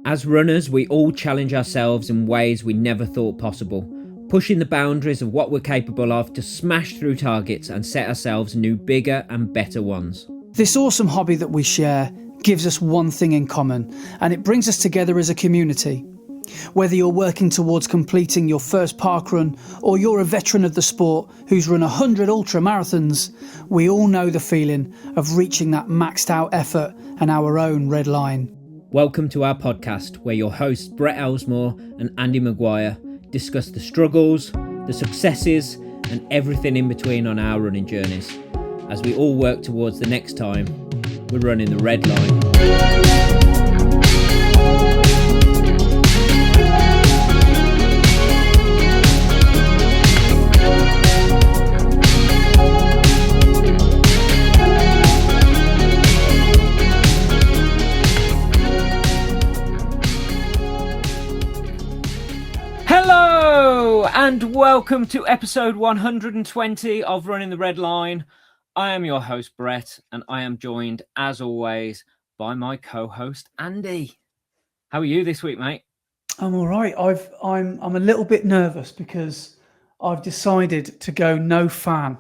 As runners, we all challenge ourselves in ways we never thought possible, pushing the boundaries of what we're capable of to smash through targets and set ourselves new, bigger and better ones. This awesome hobby that we share gives us one thing in common, and it brings us together as a community. Whether you're working towards completing your first parkrun or you're a veteran of the sport who's run 100 ultra marathons, we all know the feeling of reaching that maxed out effort and our own red line. Welcome to our podcast, where your hosts Brett Elesmore and Andy Maguire discuss the struggles, the successes and everything in between on our running journeys, as we all work towards the next time we're running the red line. Hello and welcome to episode 120 of Running the Red Line. I am your host Brett, and I am joined as always by my co-host Andy. How are you this week, mate? I'm all right. I'm a little bit nervous because I've decided to go no fan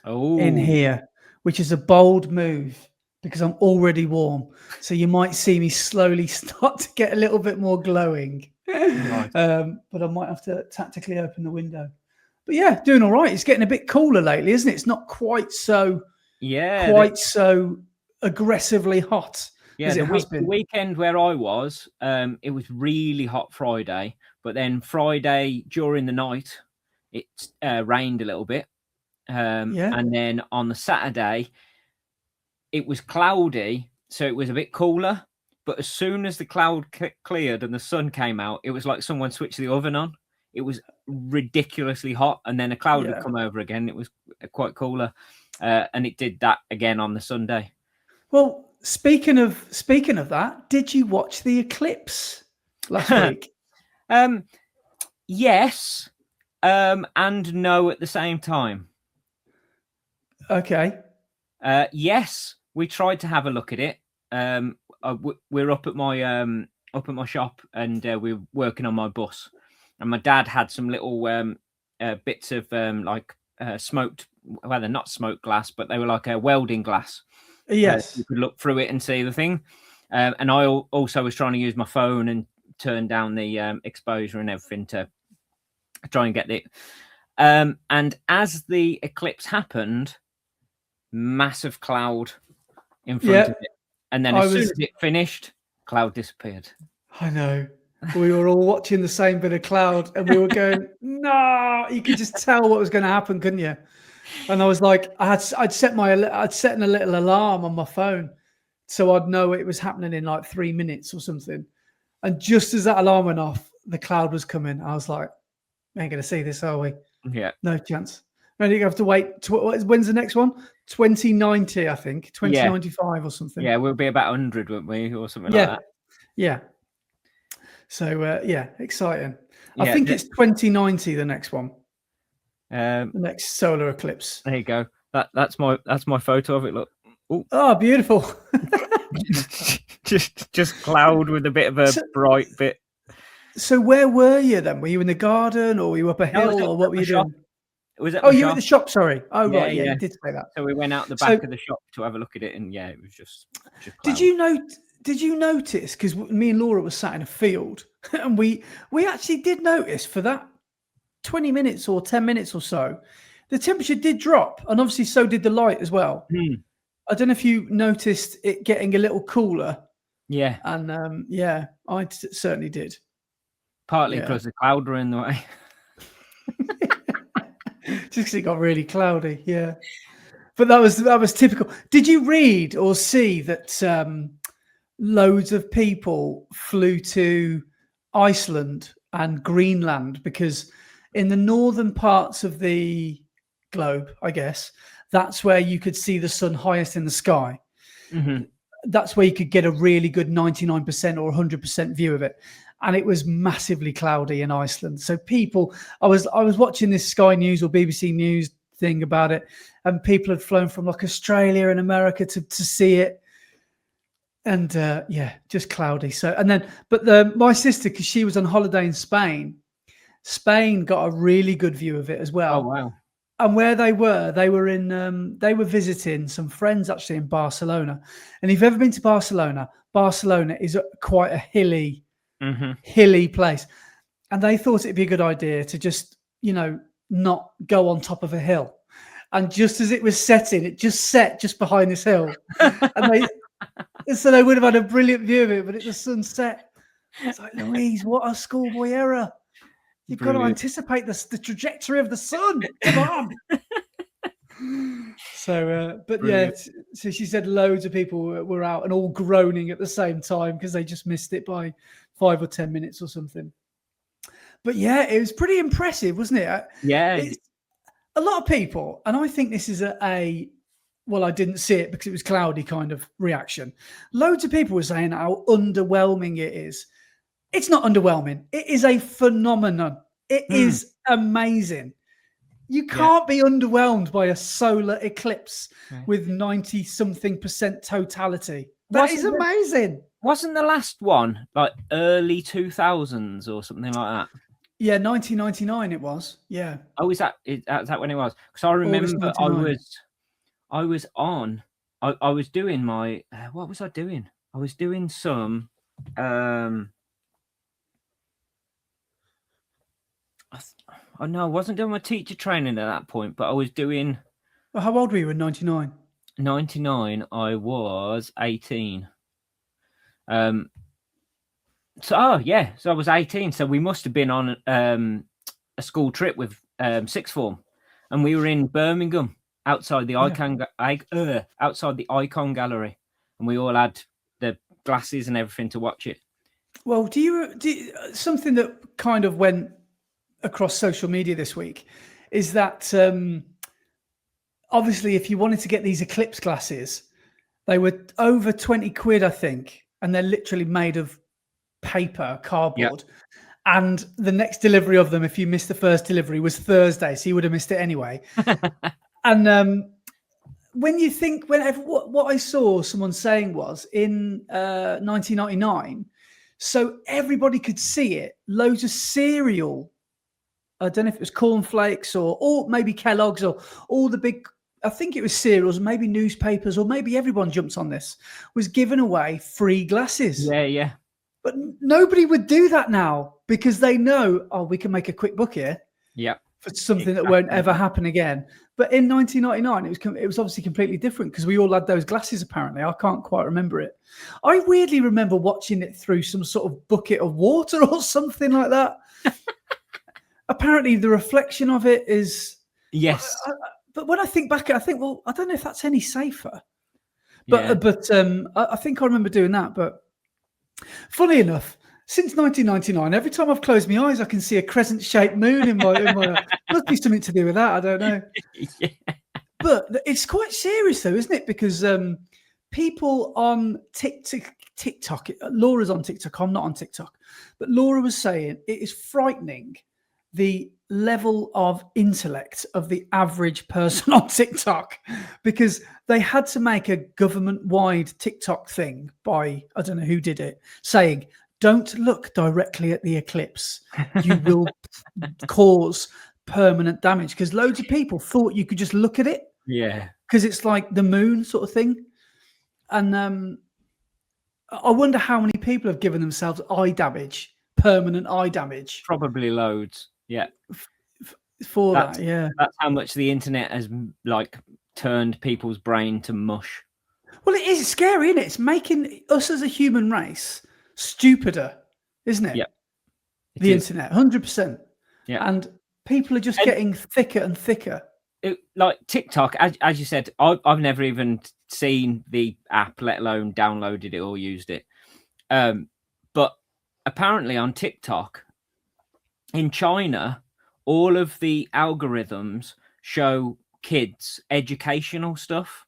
in here, which is a bold move because I'm already warm. So you might see me slowly start to get a little bit more glowing. Right. But I might have to tactically open the window. But yeah, doing all right. It's getting a bit cooler lately, isn't it? It's not quite so so aggressively hot as it has been. The weekend where I was, it was really hot Friday, but then Friday during the night, it rained a little bit. And then on the Saturday, it was cloudy, so it was a bit cooler. But as soon as the cloud cleared and the sun came out, it was like someone switched the oven on. It was ridiculously hot, and then a cloud would come over again. It was quite cooler, and it did that again on the Sunday. Well, speaking of that, did you watch the eclipse last week? Yes, and no at the same time. Okay. Yes, we tried to have a look at it. We're up at my shop, and we're working on my bus. And my dad had some little bits of smoked, well, they're not smoked glass, but they were like a welding glass. Yes. You could look through it and see the thing. And I also was trying to use my phone and turn down the exposure and everything to try and get it. And as the eclipse happened, massive cloud in front of it. And then as soon as it finished, cloud disappeared. I know. We were all watching the same bit of cloud, and we were going, no, you could just tell what was going to happen, couldn't you? And I was like, I'd set a little alarm on my phone so I'd know it was happening in like 3 minutes or something. And just as that alarm went off, the cloud was coming. I was like, we ain't going to see this, are we? Yeah. No chance. And you have to wait. When's the next one? 2090, I think. 2095 or something. Yeah, we'll be about 100, won't we? Or something like that. Yeah. So, exciting. I think it's 2090, the next one. The next solar eclipse. There you go. That's my photo of it. Look. Ooh. Oh, beautiful. just cloud with a bit of a bright bit. So where were you then? Were you in the garden, or were you up a hill, or what were you doing? It was you were at the shop, sorry. Oh, yeah, right, yeah, you did say that. So we went out the back of the shop to have a look at it, and it was just cloud. Did you notice, because me and Laura were sat in a field, and we actually did notice for that 20 minutes or 10 minutes or so, the temperature did drop, and obviously so did the light as well. I don't know if you noticed it getting a little cooler. Yeah. And I certainly did. Partly because the cloud were in the way. Just because it got really cloudy, yeah. But that was typical. Did you read or see that loads of people flew to Iceland and Greenland because in the northern parts of the globe, I guess, that's where you could see the sun highest in the sky. Mm-hmm. That's where you could get a really good 99% or 100% view of it. And it was massively cloudy in Iceland. So people, I was watching this Sky News or BBC News thing about it, and people had flown from like Australia and America to see it. And just cloudy. So, and then, but my sister, because she was on holiday in Spain got a really good view of it as well. Oh wow! And where they were in, they were visiting some friends actually in Barcelona. And if you've ever been to Barcelona, Barcelona is quite a hilly place. And they thought it'd be a good idea to just, not go on top of a hill. And just as it was setting, it just set just behind this hill. And so they would have had a brilliant view of it, but the sun set. It's like, Louise, what a schoolboy error. You've got to anticipate the trajectory of the sun. Come on. So, but brilliant. Yeah, so she said loads of people were out and all groaning at the same time because they just missed it by 5 or 10 minutes or something. But yeah, it was pretty impressive, wasn't it? Yeah. A lot of people, and I think this is well, I didn't see it because it was cloudy kind of reaction. Loads of people were saying how underwhelming it is. It's not underwhelming. It is a phenomenon. It is amazing. You can't be underwhelmed by a solar eclipse with 90-something% totality. That is amazing. Wasn't the last one like early 2000s or something like that? Yeah, 1999 it was. Yeah. Oh, is that when it was? Because I remember I was doing my what was I doing? I was doing some I wasn't doing my teacher training at that point, but I was doing. Well, how old were you in 99? 99, I was 18. So I was 18. So we must have been on a school trip with sixth form, and we were in Birmingham outside the Icon Gallery, and we all had the glasses and everything to watch it. Well, do you something that kind of went across social media this week is that obviously if you wanted to get these eclipse glasses, they were over 20 quid, I think, and they're literally made of paper, cardboard. Yep. And the next delivery of them, if you missed the first delivery, was Thursday, so you would have missed it anyway. And when you think, what I saw someone saying was in 1999, so everybody could see it, loads of cereal, I don't know if it was cornflakes or maybe Kellogg's or all the big, I think it was cereals, maybe newspapers, or maybe everyone jumps on this, was giving away free glasses. Yeah. But nobody would do that now because they know, we can make a quick buck here. Yeah. For something that won't ever happen again. But in 1999, it was obviously completely different because we all had those glasses, apparently. I can't quite remember it. I weirdly remember watching it through some sort of bucket of water or something like that. Apparently the reflection of it is... Yes. But when I think back, I think, well, I don't know if that's any safer. But I think I remember doing that. But funny enough, since 1999, every time I've closed my eyes, I can see a crescent-shaped moon in my must be something to do with that. I don't know. Yeah. But it's quite serious, though, isn't it? Because people on TikTok, Laura's on TikTok. I'm not on TikTok, but Laura was saying it is frightening the level of intellect of the average person on TikTok, because they had to make a government-wide TikTok thing by, I don't know who did it, saying, don't look directly at the eclipse. You will cause permanent damage, because loads of people thought you could just look at it. Yeah. Because it's like the moon sort of thing. And I wonder how many people have given themselves eye damage, permanent eye damage. Probably loads. Yeah. That's how much the internet has turned people's brain to mush. Well, it is scary, isn't it? It's making us as a human race stupider, isn't it? Yeah. The internet, 100%. Yeah. And people are just getting thicker and thicker. Like TikTok, as you said, I've never even seen the app, let alone downloaded it or used it. But apparently on TikTok, in China, all of the algorithms show kids educational stuff.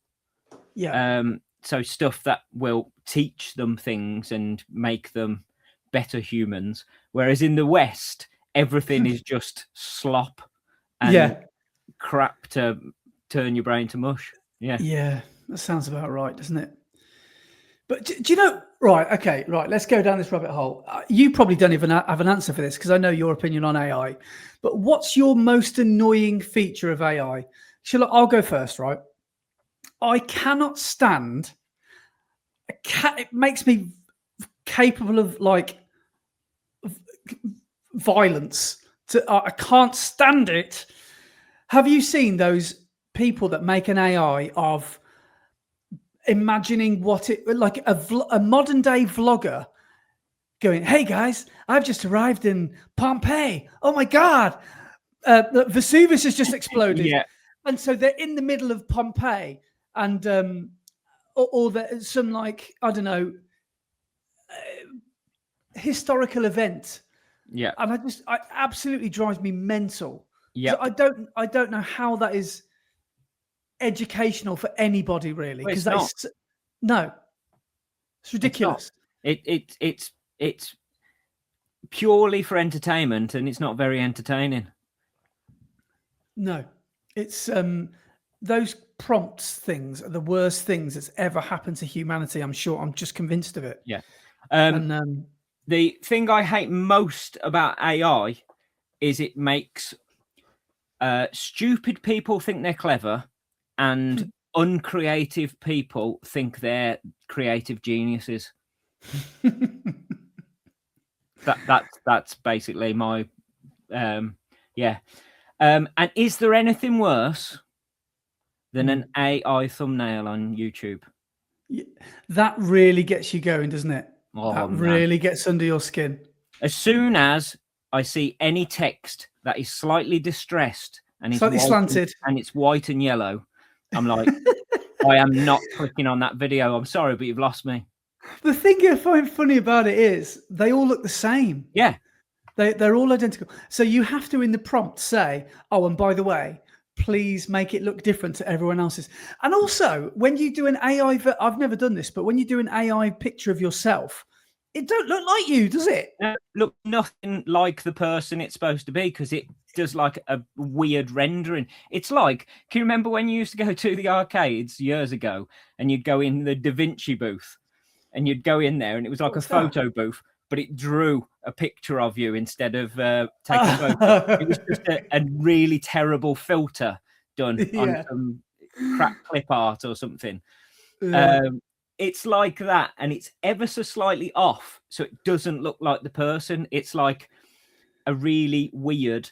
Yeah. So stuff that will teach them things and make them better humans. Whereas in the West, everything is just slop and crap to turn your brain to mush. Yeah. Yeah, that sounds about right, doesn't it? But do you know? Right. Okay. Right. Let's go down this rabbit hole. You probably don't even have an answer for this because I know your opinion on AI. But what's your most annoying feature of AI? I'll go first. Right. I cannot stand. It makes me capable of like violence. I can't stand it. Have you seen those people that make an AI of imagining what it like a modern day vlogger going, "Hey guys, I've just arrived in Pompeii. Oh my god, Vesuvius has just exploded." Yeah. And so they're in the middle of Pompeii, and or some like I don't know historical event. Yeah. And it absolutely drives me mental. Yeah. I don't know how that is educational for anybody really, because that's no, it's ridiculous. It's purely for entertainment, and it's not very entertaining. No, it's those prompts things are the worst things that's ever happened to humanity. I'm sure. I'm just convinced of it. Yeah. The thing I hate most about AI is it makes stupid people think they're clever and uncreative people think they're creative geniuses. That's basically my yeah. And is there anything worse than an AI thumbnail on YouTube? That really gets you going, doesn't it? Oh, that man. really gets under your skin. As soon as I see any text that is slightly distressed and is slightly slanted and it's white and yellow, I'm like, I am not clicking on that video. I'm sorry, but you've lost me. The thing I find funny about it is they all look the same. Yeah. They're all identical. So you have to, in the prompt, say, "Oh, and by the way, please make it look different to everyone else's." And also, when you do an AI, I've never done this, but when you do an AI picture of yourself, it don't look like you, does it? Look nothing like the person it's supposed to be, because it does like a weird rendering. It's like, can you remember when you used to go to the arcades years ago and you'd go in the Da Vinci booth and you'd go in there and it was like a photo booth, but it drew a picture of you instead of taking a photo. It was just a really terrible filter done on some crap clip art or something. It's like that, and it's ever so slightly off, so it doesn't look like the person. It's like a really weird,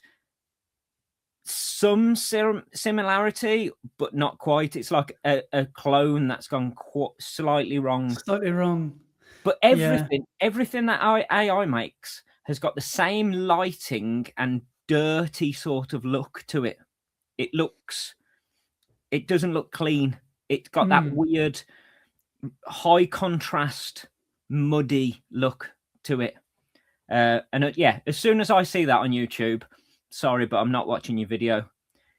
some similarity, but not quite. It's like a clone that's gone slightly wrong. Slightly wrong. But everything that AI makes has got the same lighting and dirty sort of look to it. It doesn't look clean. It's got that weird high contrast, muddy look to it. As soon as I see that on YouTube, sorry, but I'm not watching your video.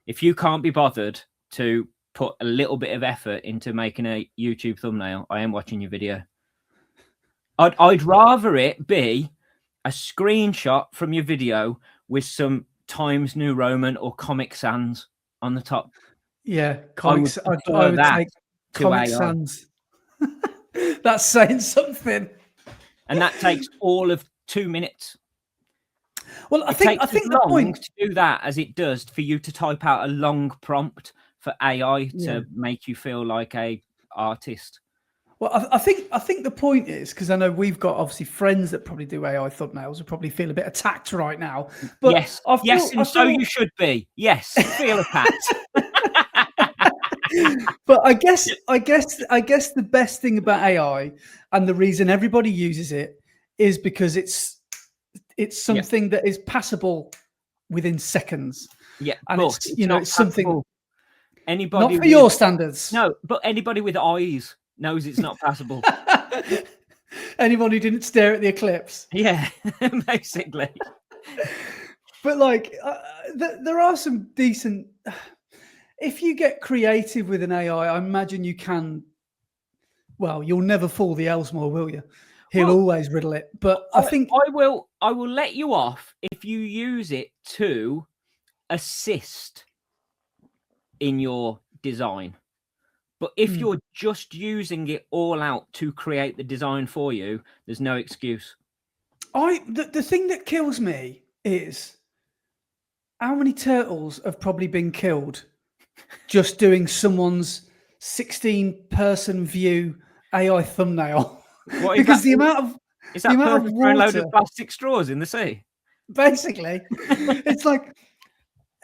If you can't be bothered to put a little bit of effort into making a YouTube thumbnail, I am watching your video. I'd rather it be a screenshot from your video with some Times New Roman or Comic Sans on the top. Yeah, comics. I would take Comic Sans. That's saying something. And that takes all of 2 minutes. Well, I think the point to do that as it does for you to type out a long prompt for AI to make you feel like a artist. Well, I think the point is, because I know we've got obviously friends that probably do AI thumbnails who probably feel a bit attacked right now. But yes, so you should be. Yes, feel attacked. But I guess the best thing about AI and the reason everybody uses it is because it's something that is passable within seconds. Yeah, and it's something. Anybody not for your standards. No, but anybody with eyes knows it's not passable. Anyone who didn't stare at the eclipse. Yeah, basically. But like, there are some decent. If you get creative with an AI, I imagine you can. Well, you'll never fool the Elesmore, will you? He'll always riddle it. But I think I will let you off if you use it to assist in your design. But if you're just using it all out to create the design for you, there's no excuse. The thing that kills me is how many turtles have probably been killed just doing someone's 16-person view AI thumbnail. Because the amount of a load water, of plastic straws in the sea? basically, it's like,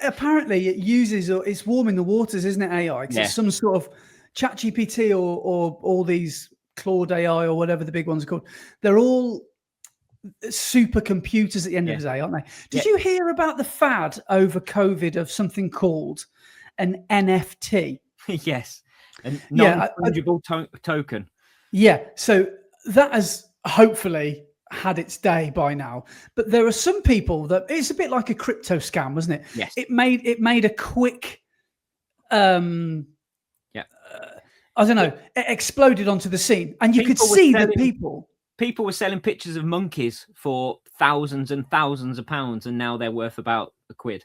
apparently it uses, or it's warming the waters, isn't it? AI, because it's some sort of ChatGPT or all these Claude AI or whatever the big ones are called. They're all supercomputers at the end of the day, aren't they? Did you hear about the fad over COVID of something called an NFT? Yes, a non-fungible token. Yeah, so that has hopefully had its day by now. But there are some people that it's a bit like a crypto scam, wasn't it? Yes. It made a quick I don't know, it exploded onto the scene. And you could see that people were selling pictures of monkeys for thousands and thousands of pounds, and now they're worth about £1.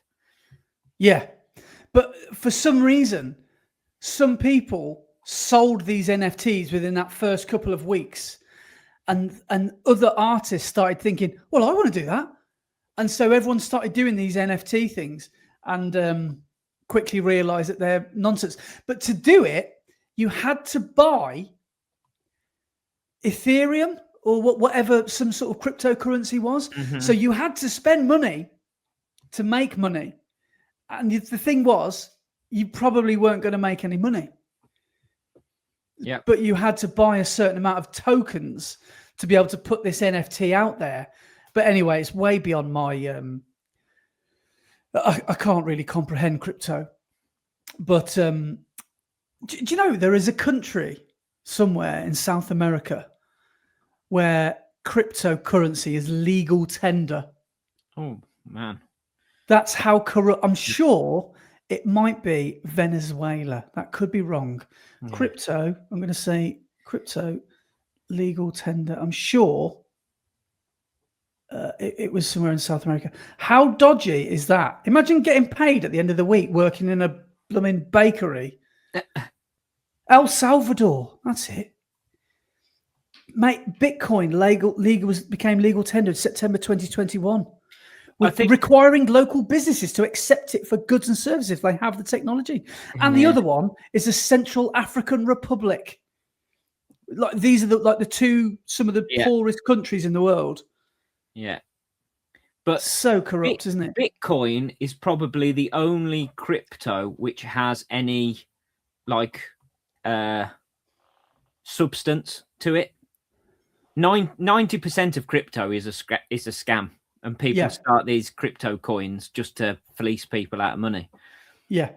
Yeah. But for some reason, some people sold these NFTs within that first couple of weeks. And other artists started thinking, well, I want to do that. And so everyone started doing these NFT things and quickly realized that they're nonsense. But to do it, you had to buy Ethereum or whatever some sort of cryptocurrency was. So you had to spend money to make money. And the thing was, you probably weren't going to make any money. Yeah. But you had to buy a certain amount of tokens to be able to put this NFT out there. But anyway, it's way beyond my I can't really comprehend crypto. But do you know there is a country somewhere in South America where cryptocurrency is legal tender? Oh man. That's how corrupt. I'm sure it might be Venezuela. That could be wrong. Yeah. Crypto, I'm going to say crypto legal tender. I'm sure it was somewhere in South America. How dodgy is that? Imagine getting paid at the end of the week working in a blooming bakery. El Salvador, that's it. Mate, Bitcoin became legal tender in September 2021. Requiring local businesses to accept it for goods and services if they have the technology. And the other one is the Central African Republic. Like these are some of the poorest countries in the world. Yeah. But so corrupt, isn't it? Bitcoin is probably the only crypto which has any substance to it. 90% of crypto is a scam. And people start these crypto coins just to fleece people out of money. Yeah.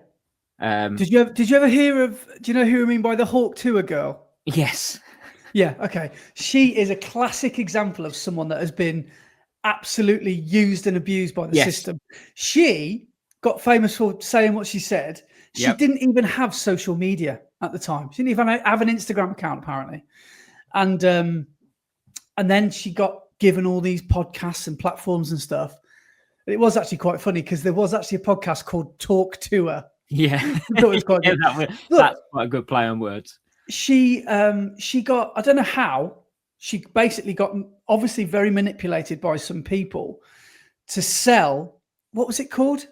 Did you ever hear of? Do you know who I mean by the Hawk Tour girl? Yes. Yeah. Okay. She is a classic example of someone that has been absolutely used and abused by the system. She got famous for saying what she said. She didn't even have social media at the time. She didn't even have an Instagram account apparently, and then she got given all these podcasts and platforms and stuff. It was actually quite funny because there was actually a podcast called Talk to Her. Yeah. That was quite good. That's quite a good play on words. She got, I don't know how, she basically got obviously very manipulated by some people to sell, what was it called?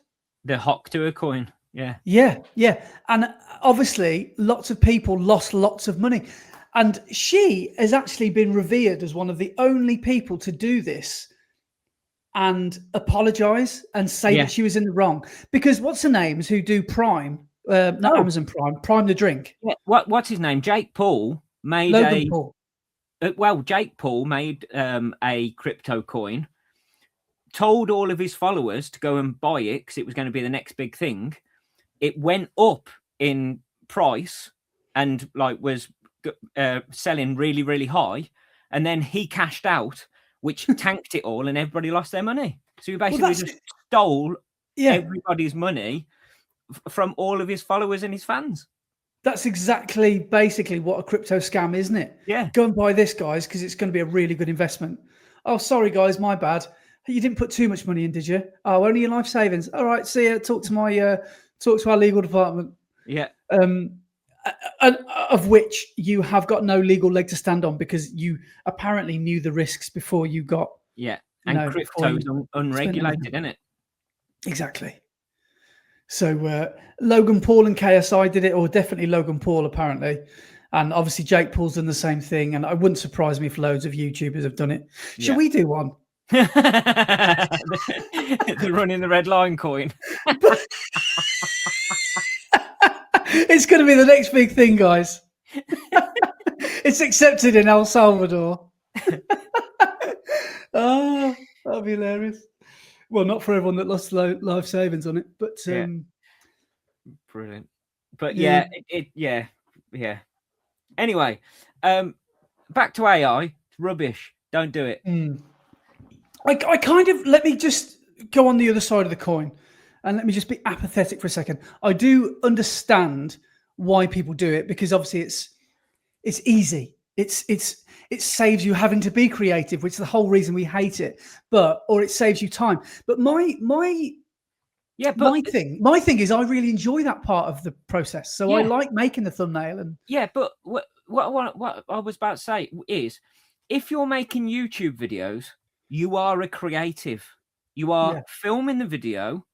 The Hawk Tour coin. Yeah. Yeah. Yeah. And obviously lots of people lost lots of money. And she has actually been revered as one of the only people to do this and apologize and say that she was in the wrong. Because what's her names who do Prime, not Amazon Prime the drink. Yeah. What's his name? Jake Paul made Jake Paul made a crypto coin, told all of his followers to go and buy it because it was going to be the next big thing. It went up in price and was selling really, really high, and then he cashed out, which tanked it all, and everybody lost their money. So he basically just stole everybody's money from all of his followers and his fans. That's basically what a crypto scam, isn't it? Yeah. Go and buy this, guys, because it's going to be a really good investment. Oh, sorry, guys, my bad. You didn't put too much money in, did you? Oh, only your life savings. All right, see ya. Talk to our legal department. Yeah. of which you have got no legal leg to stand on because you apparently knew the risks before you got. Yeah, and crypto's unregulated, isn't it? Exactly. So Logan Paul and KSI did it, or definitely Logan Paul apparently, and obviously Jake Paul's done the same thing. And it wouldn't surprise me if loads of YouTubers have done it. Should we do one? The running the red line coin. It's going to be the next big thing, guys. It's accepted in El Salvador. Oh, that'd be hilarious. Well, not for everyone that lost life savings on it, but brilliant. But yeah. Anyway, back to AI. Rubbish. Don't do it. I kind of, let me just go on the other side of the coin, and let me just be apathetic for a second. I do understand why people do it, because obviously it's easy. It saves you having to be creative, which is the whole reason we hate it. Or it saves you time. But my thing is, I really enjoy that part of the process. So I like making the thumbnail and But what I was about to say is, if you're making YouTube videos, you are a creative. You are filming the video,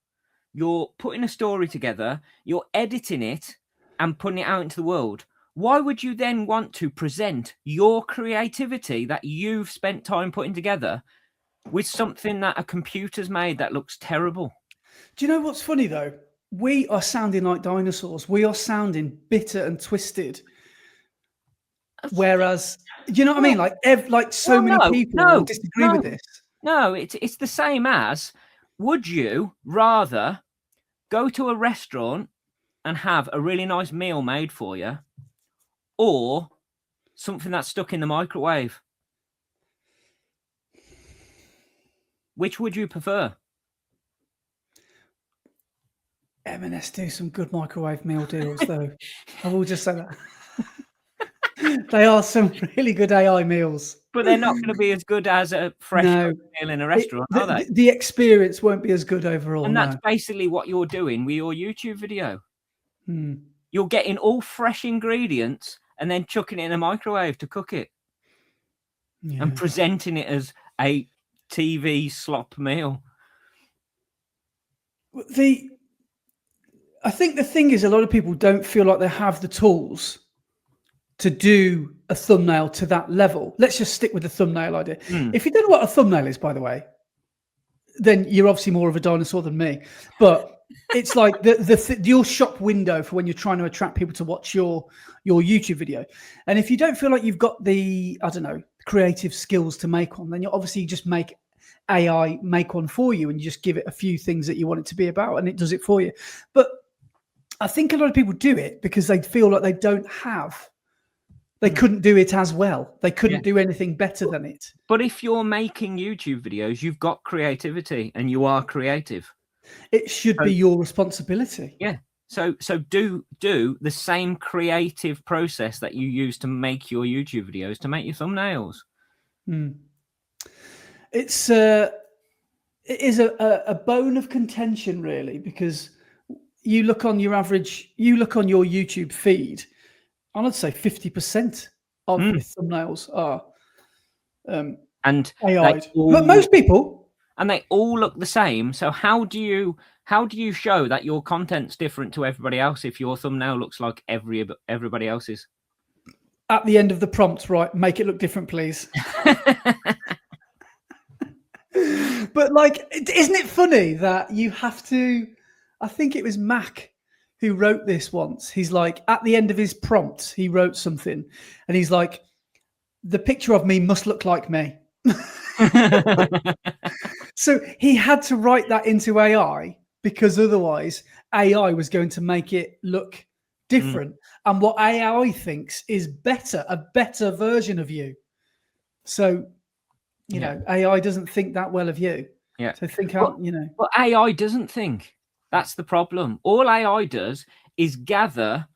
you're putting a story together, you're editing it and putting it out into the world. Why would you then want to present your creativity that you've spent time putting together with something that a computer's made that looks terrible? Do you know what's funny though? We are sounding like dinosaurs. We are sounding bitter and twisted. Whereas, do you know what I mean? Like so many people disagree with this. No, it's the same as, would you rather go to a restaurant and have a really nice meal made for you, or something that's stuck in the microwave? Which would you prefer? M&S do some good microwave meal deals, though. I will just say that. They are some really good AI meals. But they're not going to be as good as a fresh meal in a restaurant, are they? The experience won't be as good overall. And that's basically what you're doing with your YouTube video. You're getting all fresh ingredients and then chucking it in a microwave to cook it. And presenting it as a TV slop meal. I think the thing is, a lot of people don't feel like they have the tools to do a thumbnail to that level. Let's just stick with the thumbnail idea. If you don't know what a thumbnail is, by the way, then you're obviously more of a dinosaur than me. But it's like your shop window for when you're trying to attract people to watch your YouTube video. And if you don't feel like you've got the, I don't know, creative skills to make one, then you obviously just make AI make one for you, and you just give it a few things that you want it to be about, and it does it for you. But I think a lot of people do it because they feel like they couldn't do it as well. They couldn't do anything better than it. But if you're making YouTube videos, you've got creativity and you are creative. It should be your responsibility. Yeah. So do the same creative process that you use to make your YouTube videos to make your thumbnails. It is a bone of contention, really, because you look on your YouTube feed, and I'd say 50% of your thumbnails are and AI. But most people, and they all look the same. So how do you show that your content's different to everybody else if your thumbnail looks like everybody else's? At the end of the prompt, right? Make it look different, please. But isn't it funny that you have to? I think it was Mac who wrote this once. He's like, at the end of his prompt, he wrote something, and he's like, the picture of me must look like me. So he had to write that into AI because otherwise AI was going to make it look different. And what AI thinks is a better version of you. So, you know, AI doesn't think that well of you. Yeah. So think out, But AI doesn't think. That's the problem. All AI does is gather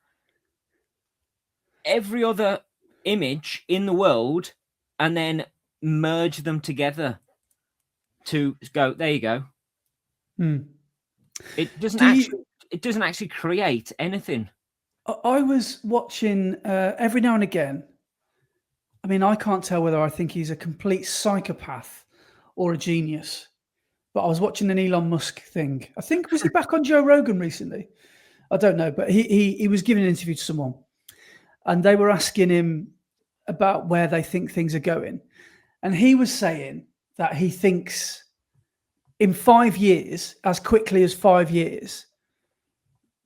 every other image in the world and then merge them together to go, there you go. It doesn't actually create anything. I was watching every now and again. I mean, I can't tell whether I think he's a complete psychopath or a genius, but I was watching an Elon Musk thing. I think, was he back on Joe Rogan recently? I don't know, but he was giving an interview to someone, and they were asking him about where they think things are going. And he was saying that he thinks in 5 years, as quickly as 5 years,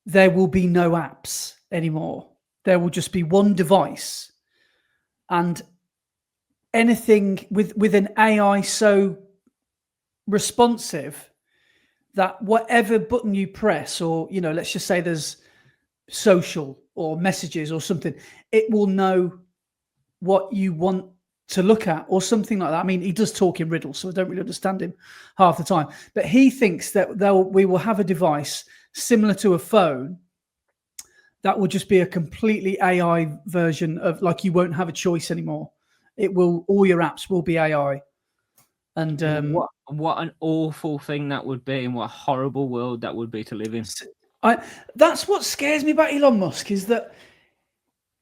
there will be no apps anymore. There will just be one device, and anything with an AI so responsive that whatever button you press, or let's just say there's social or messages or something, it will know what you want to look at or something like that. I mean, he does talk in riddles, so I don't really understand him half the time, but he thinks that we will have a device similar to a phone that will just be a completely AI version of, like, you won't have a choice anymore. It will, all your apps will be AI. And what an awful thing that would be, and what a horrible world that would be to live in. That's what scares me about Elon Musk, is that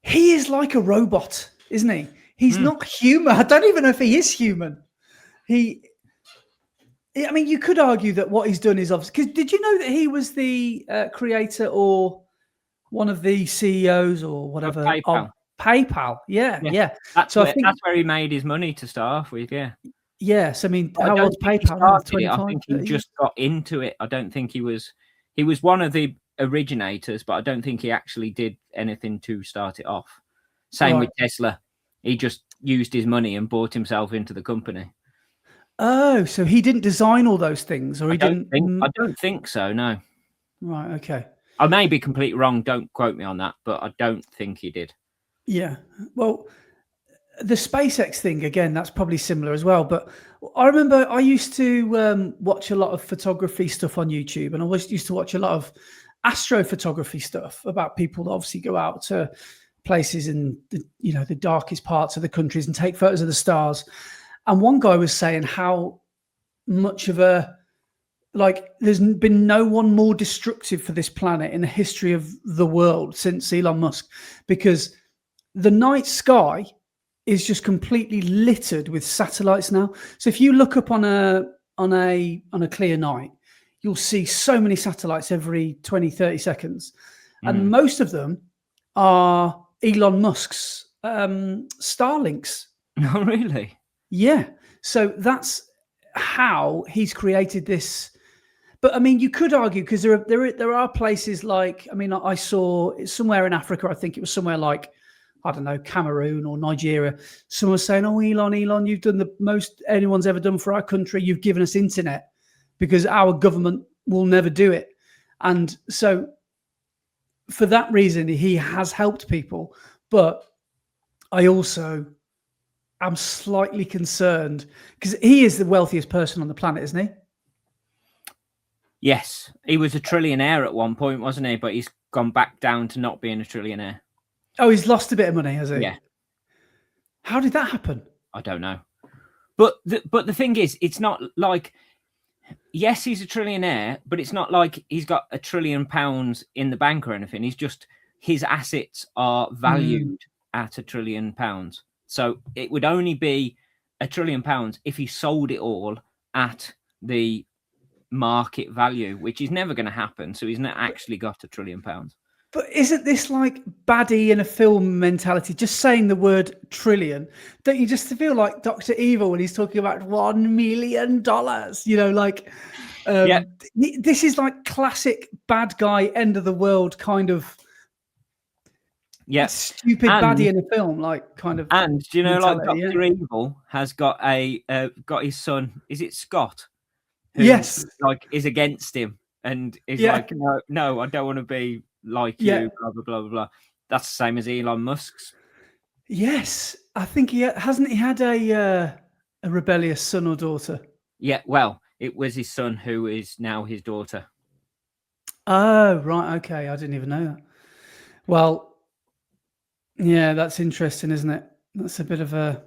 he is like a robot, isn't he? He's not human. I don't even know if he is human. I mean, you could argue that what he's done is obvious. Because did you know that he was the creator or one of the CEOs or whatever PayPal? Of PayPal. Yeah. That's where he made his money to start off with. Yeah. Yes, I mean, how old's PayPal? 25, I think he just got into it. I don't think he was one of the originators, but I don't think he actually did anything to start it off. Same with Tesla. He just used his money and bought himself into the company. Oh, so he didn't design all those things, or he didn't? I don't think so, no. Right, okay. I may be completely wrong. Don't quote me on that, but I don't think he did. Yeah. Well, the SpaceX thing, again, that's probably similar as well. But I remember I used to watch a lot of photography stuff on YouTube, and I always used to watch a lot of astrophotography stuff about people that obviously go out to places in the darkest parts of the countries and take photos of the stars. And one guy was saying how much of there's been no one more destructive for this planet in the history of the world since Elon Musk, because the night sky is just completely littered with satellites now. So if you look up on a clear night, you'll see so many satellites every 20, 30 seconds. And most of them are Elon Musk's Starlinks. Oh, really? Yeah. So that's how he's created this. But I mean, you could argue, because there are places like, I mean, I saw somewhere in Africa, I think it was somewhere like, I don't know, Cameroon or Nigeria. Someone was saying, "Oh, Elon, you've done the most anyone's ever done for our country. You've given us internet, because our government will never do it." And so for that reason, he has helped people. But I also am slightly concerned, because he is the wealthiest person on the planet, isn't he? Yes, he was a trillionaire at one point, wasn't he? But he's gone back down to not being a trillionaire. Oh, he's lost a bit of money, has he? Yeah. How did that happen? I don't know. But the thing is, it's not like, yes, he's a trillionaire, but it's not like he's got £1 trillion in the bank or anything. He's just, his assets are valued at £1 trillion. So it would only be £1 trillion if he sold it all at the market value, which is never going to happen. So he's not actually got £1 trillion. But isn't this like baddie in a film mentality? Just saying the word trillion, don't you just feel like Dr. Evil when he's talking about $1 million? This is like classic bad guy, end of the world kind of stupid baddie in a film, like kind of. And do you know, like Dr. Evil has got got his son, is it Scott? Who, yes, like, is against him and is like, no, I don't want to be like you, blah blah blah blah. That's the same as Elon Musk's. Yes, I think he hasn't. He had a rebellious son or daughter. Yeah, well, it was his son who is now his daughter. Oh, right, okay, I didn't even know that. Well, yeah, that's interesting, isn't it? That's a bit of a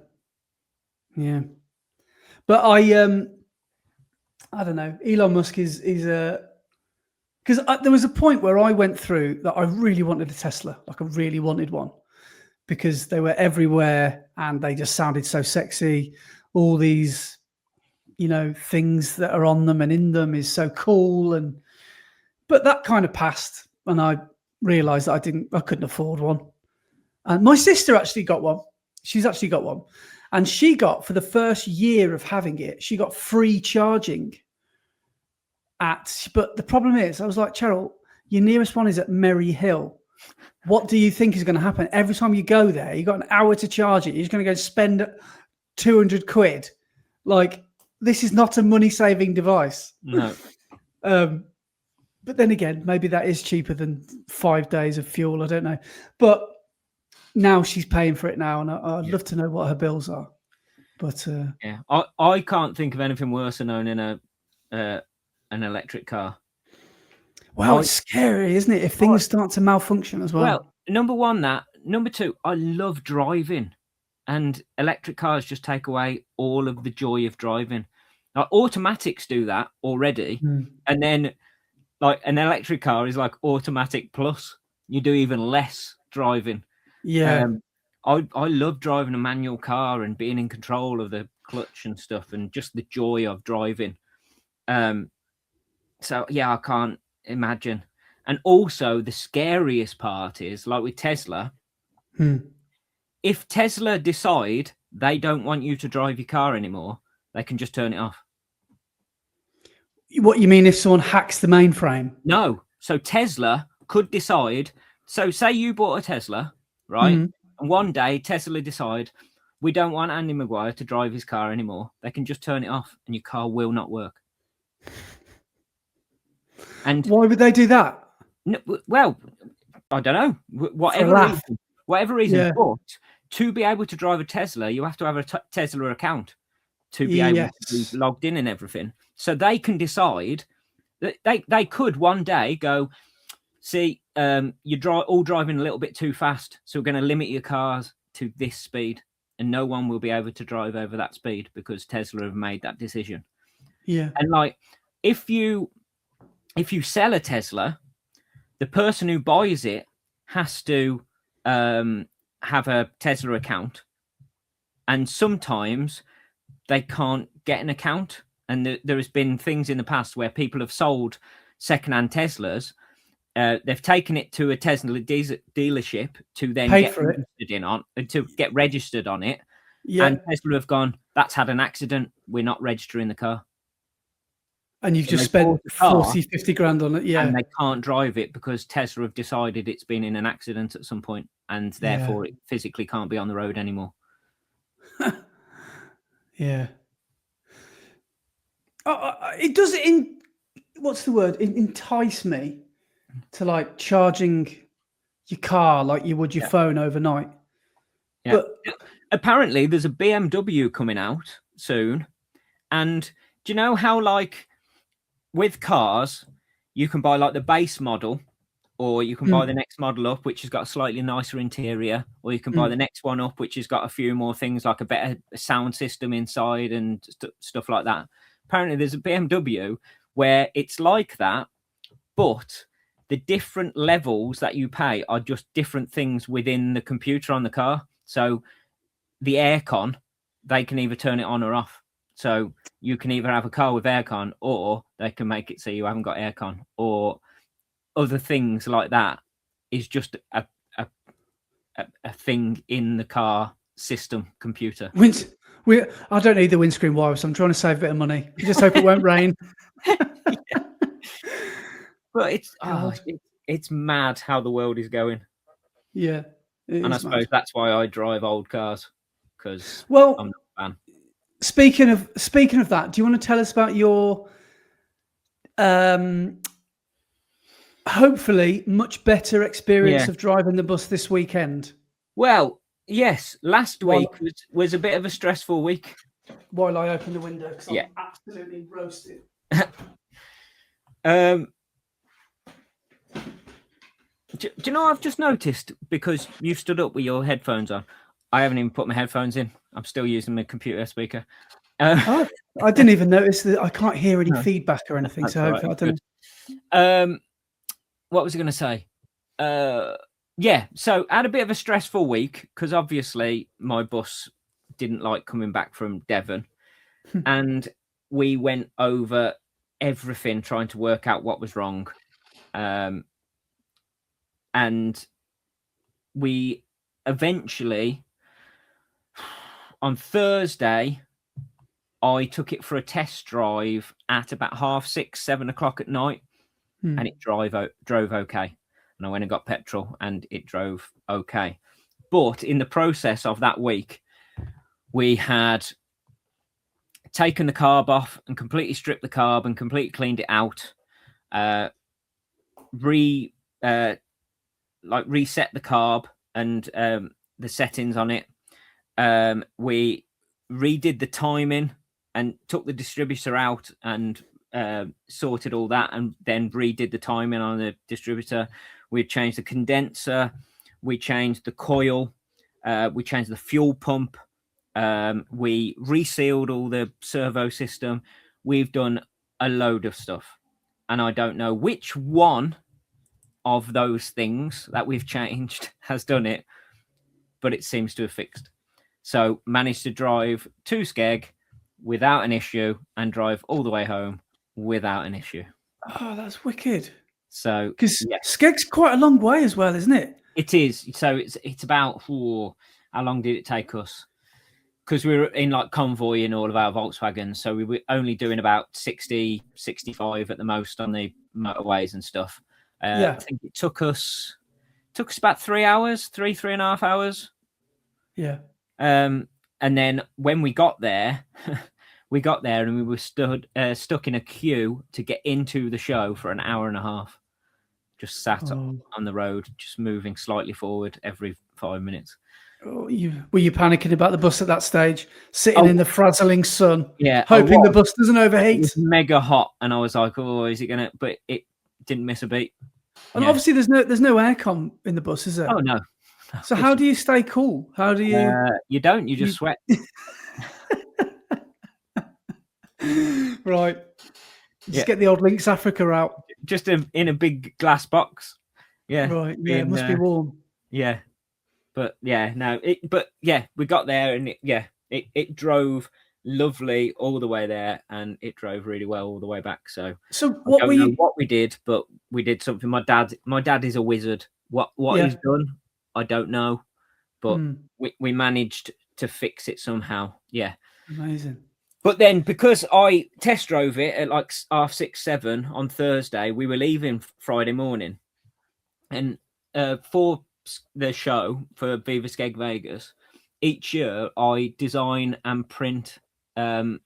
But I don't know. Elon Musk is Because there was a point where I went through that I really wanted a Tesla, like I really wanted one, because they were everywhere and they just sounded so sexy. All these, things that are on them and in them is so cool. But that kind of passed, and I realized that I couldn't afford one. And my sister actually got one. She's actually got one. And she got, for the first year of having it, she got free charging but the problem is, I was like, Cheryl, your nearest one is at Merry Hill. What do you think is going to happen? Every time you go there, you've got an hour to charge it. You're just going to go spend 200 quid. Like, this is not a money-saving device. No. But then again, maybe that is cheaper than 5 days of fuel. I don't know. But now she's paying for it now, and I'd love to know what her bills are. But yeah, I can't think of anything worse than owning an electric car. Wow, it's scary, isn't it? If things start to malfunction as well. Well, number one, that. Number two, I love driving, and electric cars just take away all of the joy of driving. Like, automatics do that already, and then like an electric car is like automatic plus. You do even less driving. Yeah. I love driving a manual car and being in control of the clutch and stuff, and just the joy of driving. So yeah, I can't imagine. And also the scariest part is, like with Tesla, if Tesla decide they don't want you to drive your car anymore, they can just turn it off. What you mean if someone hacks the mainframe? No. So Tesla could decide. So say you bought a Tesla, right? And one day Tesla decide, we don't want Andy Maguire to drive his car anymore. They can just turn it off and your car will not work. And why would they do that? No, well, I don't know. Whatever reason. Yeah. But to be able to drive a Tesla, you have to have a Tesla account to be able to be logged in and everything. So they can decide that they could one day go, see, you're all driving a little bit too fast, so we're going to limit your cars to this speed, and no one will be able to drive over that speed because Tesla have made that decision. Yeah. And like, if you sell a Tesla, the person who buys it has to have a Tesla account, and sometimes they can't get an account. And there has been things in the past where people have sold secondhand Teslas. They've taken it to a Tesla dealership to then get registered on it. Yeah. And Tesla have gone, that's had an accident. We're not registering the car. And you've just spent 40, 50 grand on it. Yeah. And they can't drive it because Tesla have decided it's been in an accident at some point, and therefore it physically can't be on the road anymore. Yeah. It does entice me to like charging your car like you would your phone overnight. Yeah. But apparently there's a BMW coming out soon. And do you know how, like, with cars, you can buy like the base model, or you can buy the next model up, which has got a slightly nicer interior, or you can buy the next one up, which has got a few more things like a better sound system inside and stuff like that. Apparently there's a BMW where it's like that, but the different levels that you pay are just different things within the computer on the car. So the aircon, they can either turn it on or off. So you can either have a car with aircon, or they can make it so you haven't got aircon, or other things like that. Is just a thing in the car system computer. I don't need the windscreen wipers. I'm trying to save a bit of money. I just hope it won't rain. But it's mad how the world is going. Yeah. And I suppose that's why I drive old cars, because I'm not a fan. Speaking of that, do you want to tell us about your hopefully much better experience of driving the bus this weekend? Well, yes, last week was a bit of a stressful week. While I open the window, because I'm absolutely roasted. Do you know, I've just noticed, because you stood up with your headphones on, I haven't even put my headphones in. I'm still using my computer speaker. I didn't even notice that. I can't hear any feedback or anything. So right, I don't know. what was I going to say? Yeah, so I had a bit of a stressful week because obviously my bus didn't like coming back from Devon, and we went over everything trying to work out what was wrong. And we eventually, on Thursday, I took it for a test drive at about 6:30, 7 o'clock at night, and it drove okay. And I went and got petrol, and it drove okay. But in the process of that week, we had taken the carb off and completely stripped the carb and completely cleaned it out. Reset the carb and the settings on it. We redid the timing and took the distributor out and sorted all that, and then redid the timing on the distributor. We changed the condenser, we changed the coil, we changed the fuel pump, we resealed all the servo system. We've done a load of stuff, and I don't know which one of those things that we've changed has done it, but it seems to have fixed. So managed to drive to Skeg without an issue and drive all the way home without an issue. Oh, that's wicked. So because Skeg's quite a long way as well, isn't it? It is. So it's about how long did it take us? Because we were in like convoy in all of our Volkswagens, so we were only doing about 60, 65 at the most on the motorways and stuff. I think it took us about 3 hours, 3.5 hours. Yeah. And then when we got there, and we were stuck in a queue to get into the show for an hour and a half. Just sat on the road, just moving slightly forward every 5 minutes. Oh, were you panicking about the bus at that stage? Sitting in the frazzling sun, hoping the bus doesn't overheat. It was mega hot, and I was like, "Oh, is it gonna?" But it didn't miss a beat. And obviously, there's no aircon in the bus, is there? Oh no. So how do you stay cool? How do you? You don't. You just sweat. Right. Just get the old Lynx Africa out. Just in a big glass box. Yeah. Right. Yeah. It must be warm. Yeah. But yeah, no. We got there, and it drove lovely all the way there, and it drove really well all the way back. So what I don't know what we did, but we did something. My dad is a wizard. What he's done, I don't know, but we managed to fix it somehow. Yeah. Amazing. But then, because I test drove it at like 6:30, 7 on Thursday, we were leaving Friday morning, and for the show for Viva Skeg Vegas, each year I design and print some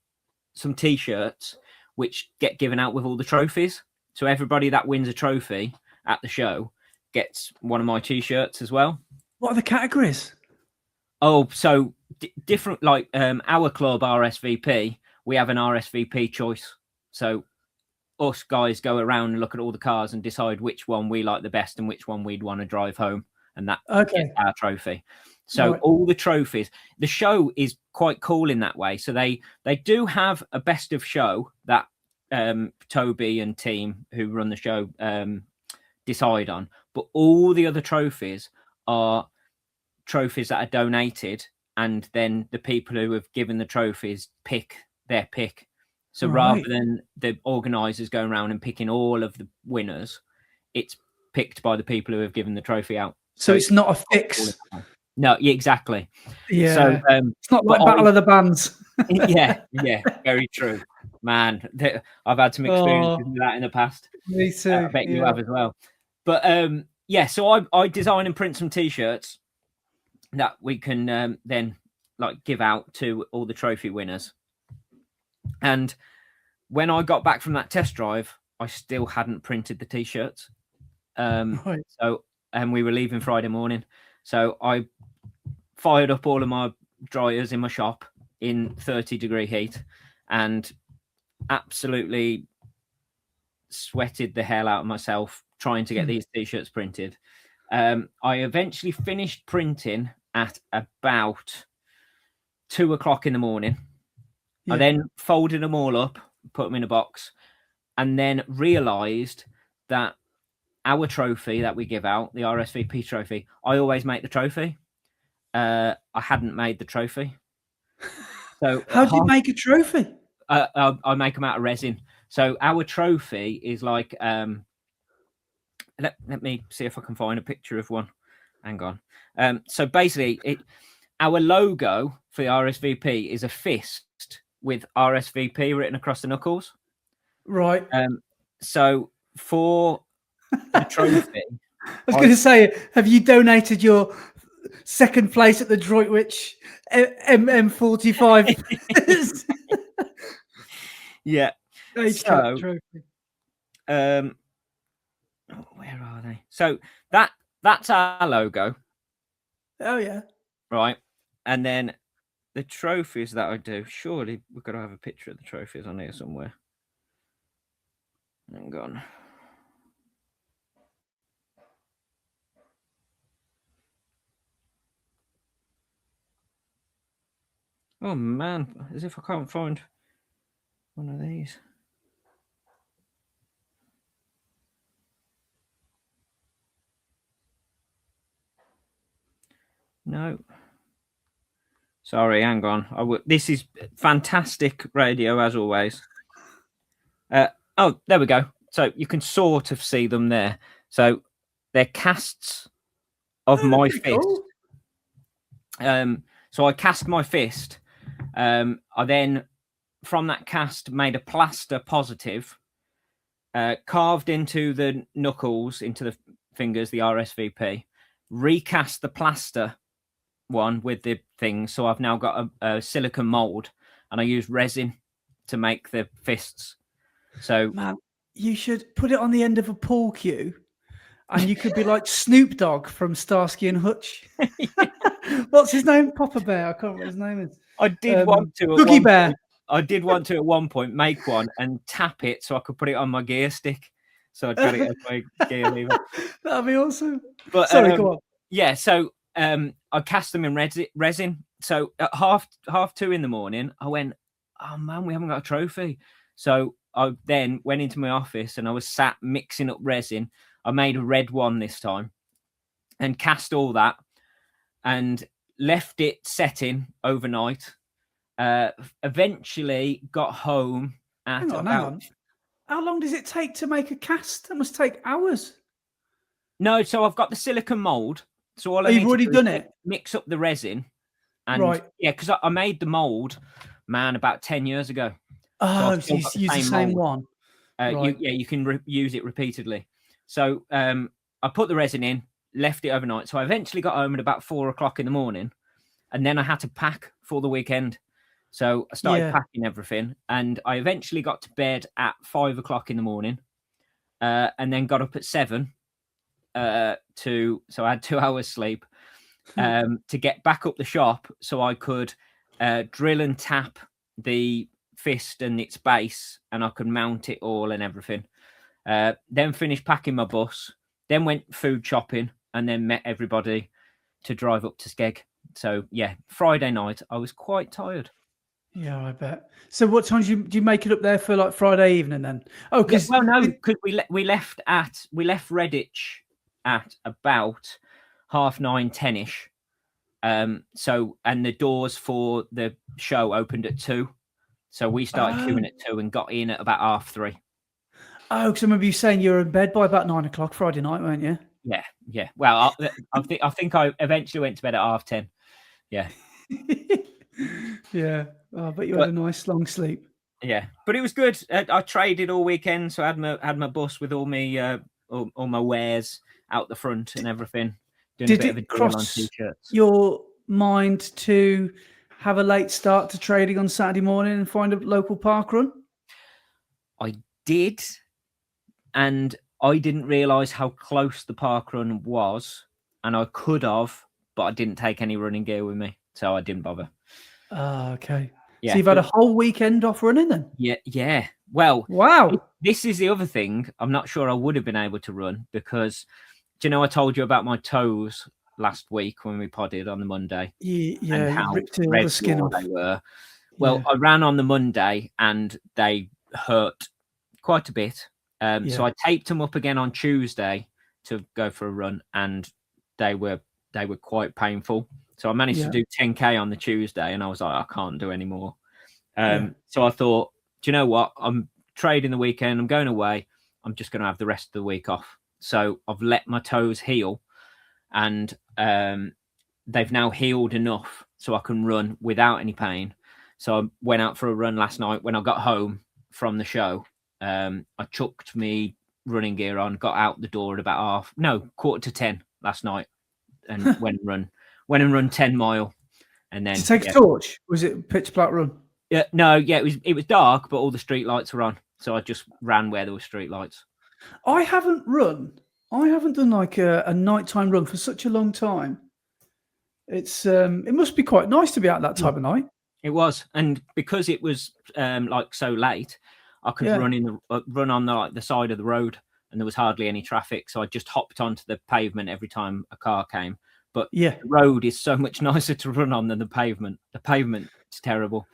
T-shirts which get given out with all the trophies. So everybody that wins a trophy at the show gets one of my T-shirts as well. What are the categories? Oh, so different, like our club RSVP, we have an RSVP choice. So us guys go around and look at all the cars and decide which one we like the best and which one we'd want to drive home. And that gets our trophy. So all the trophies, the show is quite cool in that way. So they do have a best of show that Toby and team who run the show decide on. But all the other trophies are trophies that are donated, and then the people who have given the trophies pick their pick. So rather than the organisers going around and picking all of the winners, it's picked by the people who have given the trophy out. So it's not a fix. No, yeah, exactly. Yeah. So it's not like Battle of the Bands. yeah, very true. Man, I've had some experiences with that in the past. Me too. I bet you have as well. But so I design and print some T-shirts that we can then like give out to all the trophy winners. And when I got back from that test drive, I still hadn't printed the T-shirts. So we were leaving Friday morning. So I fired up all of my dryers in my shop in 30-degree heat and absolutely sweated the hell out of myself trying to get these T-shirts printed. I eventually finished printing at about 2 o'clock in the morning. I then folded them all up, put them in a box, and then realized that our trophy that we give out, the RSVP trophy, I always make the trophy. I hadn't made the trophy. So how do you make a trophy? I make them out of resin. So our trophy is like let me see if I can find a picture of one. Hang on. So basically, our logo for the RSVP is a fist with RSVP written across the knuckles. Right. So for the trophy, I was going to say, have you donated your second place at the Droitwich MM45? Yeah. So, trophy. Where are they? So that's our logo. Oh yeah. Right. And then the trophies that I do, surely we've got to have a picture of the trophies on here somewhere. Hang on. Oh man, as if I can't find one of these. No. Sorry, hang on. This is fantastic radio as always. Oh, there we go. So you can sort of see them there. So they're casts of my fist. Cool. So I cast my fist. I then, from that cast, made a plaster positive, carved into the knuckles, into the fingers, the RSVP, recast the plaster one with the thing. So I've now got a silicone mold, and I use resin to make the fists. So, man, you should put it on the end of a pool cue, and you could be like Snoop Dogg from Starsky and Hutch. What's his name? Papa Bear. I can't remember what his name is. I did want to. Cookie Bear. Point, I did want to at one point make one and tap it so I could put it on my gear stick. So I'd got it as my gear lever. That'd be awesome. But sorry, go on. Yeah. So I cast them in resin. So at half 2 in the morning, I went, oh man, we haven't got a trophy. So I then went into my office and I was sat mixing up resin. I made a red one this time and cast all that and left it setting overnight. Eventually got home at hang on. How long does it take to make a cast? That must take hours. No, so I've got the silicone mold. So all you've already done it. Mix up the resin, and right. Yeah, because I made the mold, man, about 10 years ago. Oh, so you use the same one. Right. You can use it repeatedly. So I put the resin in, left it overnight. So I eventually got home at about 4 o'clock in the morning, and then I had to pack for the weekend. So I started packing everything, and I eventually got to bed at 5 o'clock in the morning, and then got up at 7 so I had 2 hours sleep to get back up the shop so I could drill and tap the fist and its base, and I could mount it all and everything. Then finished packing my bus, then went food shopping, and then met everybody to drive up to Skeg. So yeah, Friday night I was quite tired. Yeah, I bet. So what time do you make it up there for, like Friday evening then? Oh, because because we left Redditch at about 9:30, 10ish. So, and the doors for the show opened at 2, so we started queuing at 2 and got in at about 3:30. Oh, because I remember you saying you were in bed by about 9 o'clock Friday night, weren't you? Yeah. Well, I think I eventually went to bed at 10:30. Yeah. Yeah. Oh, but you had a nice long sleep. Yeah, but it was good. I traded all weekend, so I had my bus with all my wares out the front and everything. Did it cross your mind to have a late start to trading on Saturday morning and find a local park run? I did, and I didn't realise how close the park run was, and I could have, but I didn't take any running gear with me, so I didn't bother. Okay. Yeah. So you've had a whole weekend off running then? Yeah. Well, wow. This is the other thing. I'm not sure I would have been able to run because, do you know, I told you about my toes last week when we podded on the Monday. Yeah, and how ripped all the skin off. They were. Well, I ran on the Monday and they hurt quite a bit. So I taped them up again on Tuesday to go for a run, and they were quite painful. So I managed to do 10K on the Tuesday, and I was like, I can't do any more. So I thought, do you know what? I'm trading the weekend. I'm going away. I'm just going to have the rest of the week off. So I've let my toes heal, and they've now healed enough so I can run without any pain. So I went out for a run last night. When I got home from the show, I chucked me running gear on, got out the door at about 10:15 last night, and went and run 10 mile. And then did you take a torch? Was it pitch black run? Yeah, no, yeah, it was dark, but all the street lights were on, so I just ran where there were street lights. I haven't done like a nighttime run for such a long time. It's it must be quite nice to be out that time of night. It was, and because it was like so late, I could run on the side of the road, and there was hardly any traffic, so I just hopped onto the pavement every time a car came. But the road is so much nicer to run on than the pavement. The pavement's terrible.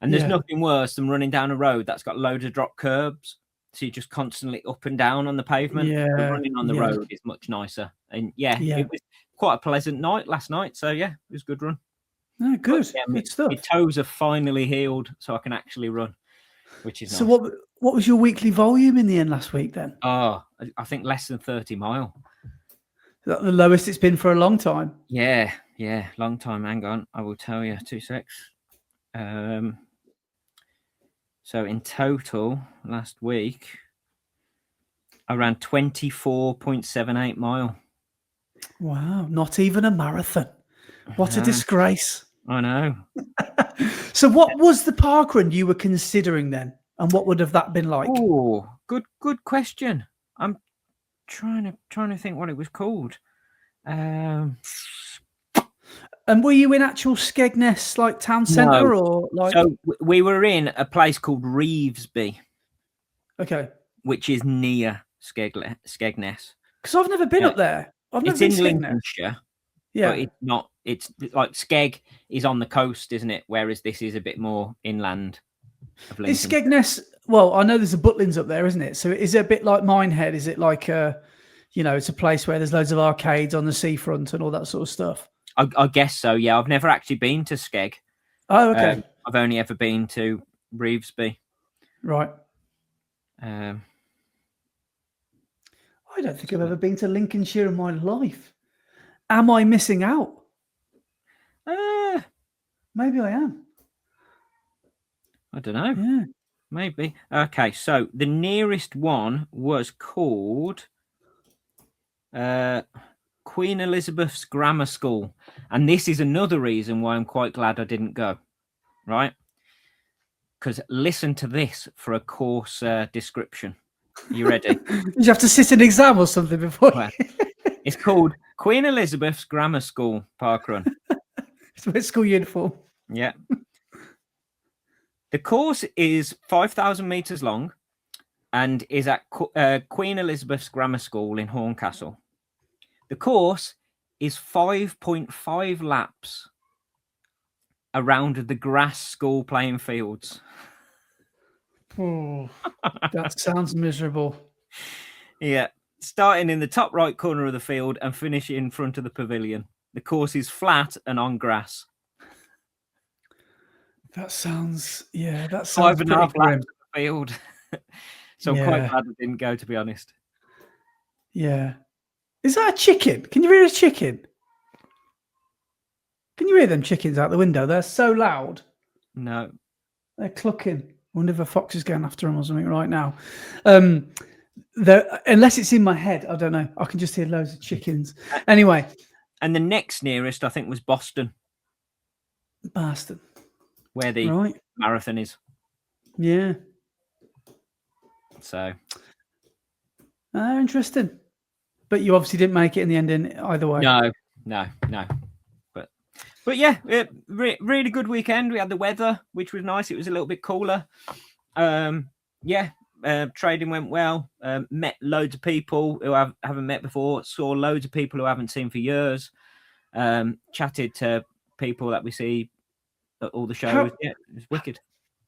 And there's nothing worse than running down a road that's got loads of drop curbs. So you're just constantly up and down on the pavement. But running on the road is much nicer. And it was quite a pleasant night last night. So it was a good run. Oh, good. Good stuff. My toes have finally healed, so I can actually run, which is nice. So what was your weekly volume in the end last week then? Oh, I think less than 30 mile. Is that the lowest it's been for a long time? Yeah, long time. Hang on, I will tell you. 2 secs. So in total, last week, I ran 24.78 mile. Wow, not even a marathon. What a disgrace. I know. So what was the parkrun you were considering then? And what would have that been like? Oh, good question. I'm trying to think what it was called. And were you in actual Skegness, like town centre, or like? So we were in a place called Revesby. Okay. Which is near Skegness. Because I've never been up there. It's in Lincolnshire. Yeah. But it's not. It's like Skeg is on the coast, isn't it? Whereas this is a bit more inland of Lincoln. Is Skegness? Well, I know there's a Butlins up there, isn't it? So is it a bit like Minehead? Is it like it's a place where there's loads of arcades on the seafront and all that sort of stuff? I guess so, yeah. I've never actually been to Skeg. Oh, okay. I've only ever been to Revesby. Right. I don't think I've ever been to Lincolnshire in my life. Am I missing out? Maybe I am. I don't know. Yeah. Maybe. Okay, so the nearest one was called Queen Elizabeth's Grammar School. And this is another reason why I'm quite glad I didn't go, right? Because listen to this for a course description. Are you ready? Did you have to sit an exam or something before? Well, it's called Queen Elizabeth's Grammar School Parkrun. It's a school uniform. Yeah. The course is 5,000 meters long and is at Queen Elizabeth's Grammar School in Horncastle. The course is 5.5 laps around the grass school playing fields. Oh, that sounds miserable. Yeah. Starting in the top right corner of the field and finishing in front of the pavilion. The course is flat and on grass. That sounds 5.5 laps of the field. So I'm quite glad I didn't go, to be honest. Yeah. Is that a chicken? Can you hear a chicken? Can you hear them chickens out the window? They're so loud. No. They're clucking. I wonder if a fox is going after them or something right now. Unless it's in my head, I don't know. I can just hear loads of chickens. Anyway. And the next nearest, I think, was Boston. Boston. Where the marathon is. Yeah. So. Interesting. But you obviously didn't make it in the end in either way. No. But yeah, really good weekend. We had the weather, which was nice. It was a little bit cooler. Trading went well. Met loads of people who I haven't met before. Saw loads of people who I haven't seen for years. Chatted to people that we see at all the shows. It was wicked.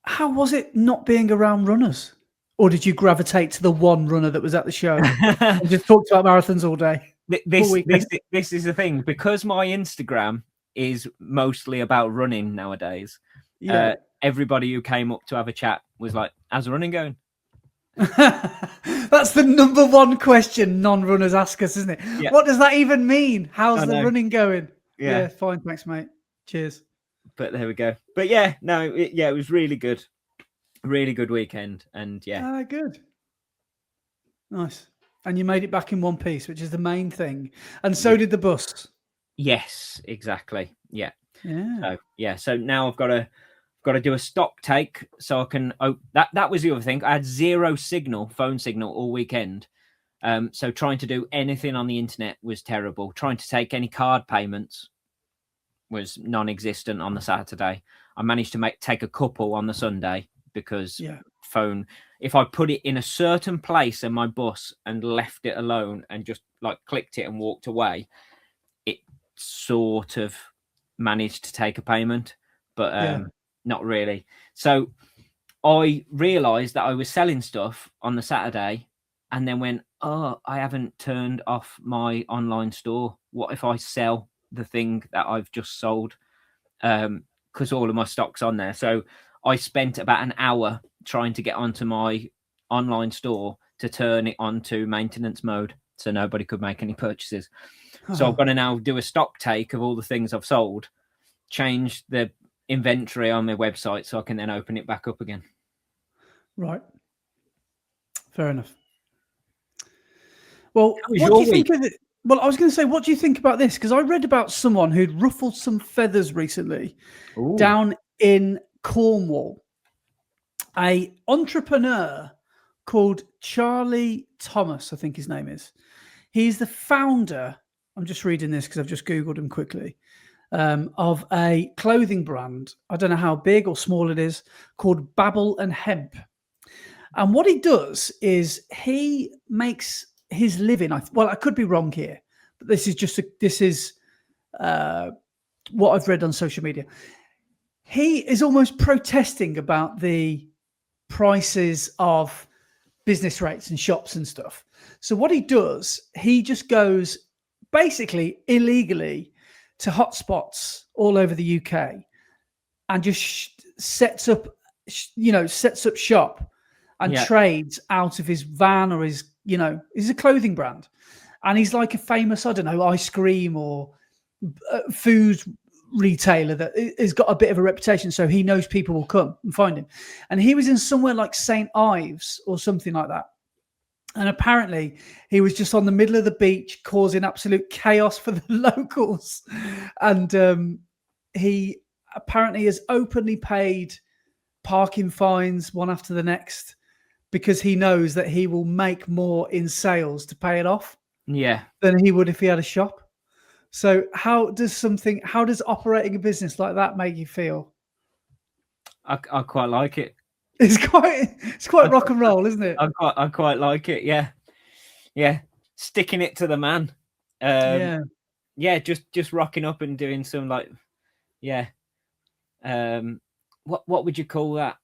How was it not being around runners? Or did you gravitate to the one runner that was at the show and just talked about marathons all day? This is the thing, because my Instagram is mostly about running nowadays. Yeah. Everybody who came up to have a chat was like, "How's the running going?" That's the number one question non-runners ask us, isn't it? Yeah. What does that even mean? How's the running going? Yeah, fine, thanks, mate. Cheers. But there we go. But yeah, no, it was really good weekend, and yeah, good, nice. And you made it back in one piece, which is the main thing. And so did the bus. Yes, exactly. Yeah. Yeah. So now I've got to do a stock take so I can. Oh, that was the other thing. I had zero phone signal all weekend. So trying to do anything on the internet was terrible. Trying to take any card payments was non-existent on the Saturday. I managed to take a couple on the Sunday because phone. If I put it in a certain place in my bus and left it alone and just like clicked it and walked away, it sort of managed to take a payment, but not really. So I realized that I was selling stuff on the Saturday and then went, oh, I haven't turned off my online store. What if I sell the thing that I've just sold? Because all of my stock's on there. So I spent about an hour trying to get onto my online store to turn it onto maintenance mode so nobody could make any purchases. So I've got to now do a stock take of all the things I've sold, change the inventory on my website so I can then open it back up again. Right. Fair enough. Well, what do you think of it? Well, I was going to say, what do you think about this? Because I read about someone who'd ruffled some feathers recently down in Cornwall. A entrepreneur called Charlie Thomas, I think his name is. He's the founder, I'm just reading this because I've just Googled him quickly, of a clothing brand. I don't know how big or small it is, called Babble and Hemp. And what he does is he makes his living. Well, I could be wrong here, but this is what I've read on social media. He is almost protesting about the prices of business rates and shops and stuff. So what he does, he just goes basically illegally to hotspots all over the UK and just sets up shop and trades out of his van or his, he's a clothing brand. And he's like a famous, I don't know, ice cream or food retailer that has got a bit of a reputation. So he knows people will come and find him. And he was in somewhere like St. Ives or something like that. And apparently he was just on the middle of the beach causing absolute chaos for the locals. And he apparently has openly paid parking fines one after the next because he knows that he will make more in sales to pay it off than he would if he had a shop. So how does operating a business like that make you feel? I quite like it. It's quite rock and roll, isn't it? I quite like it. Yeah. Sticking it to the man. Just rocking up and doing some what would you call that?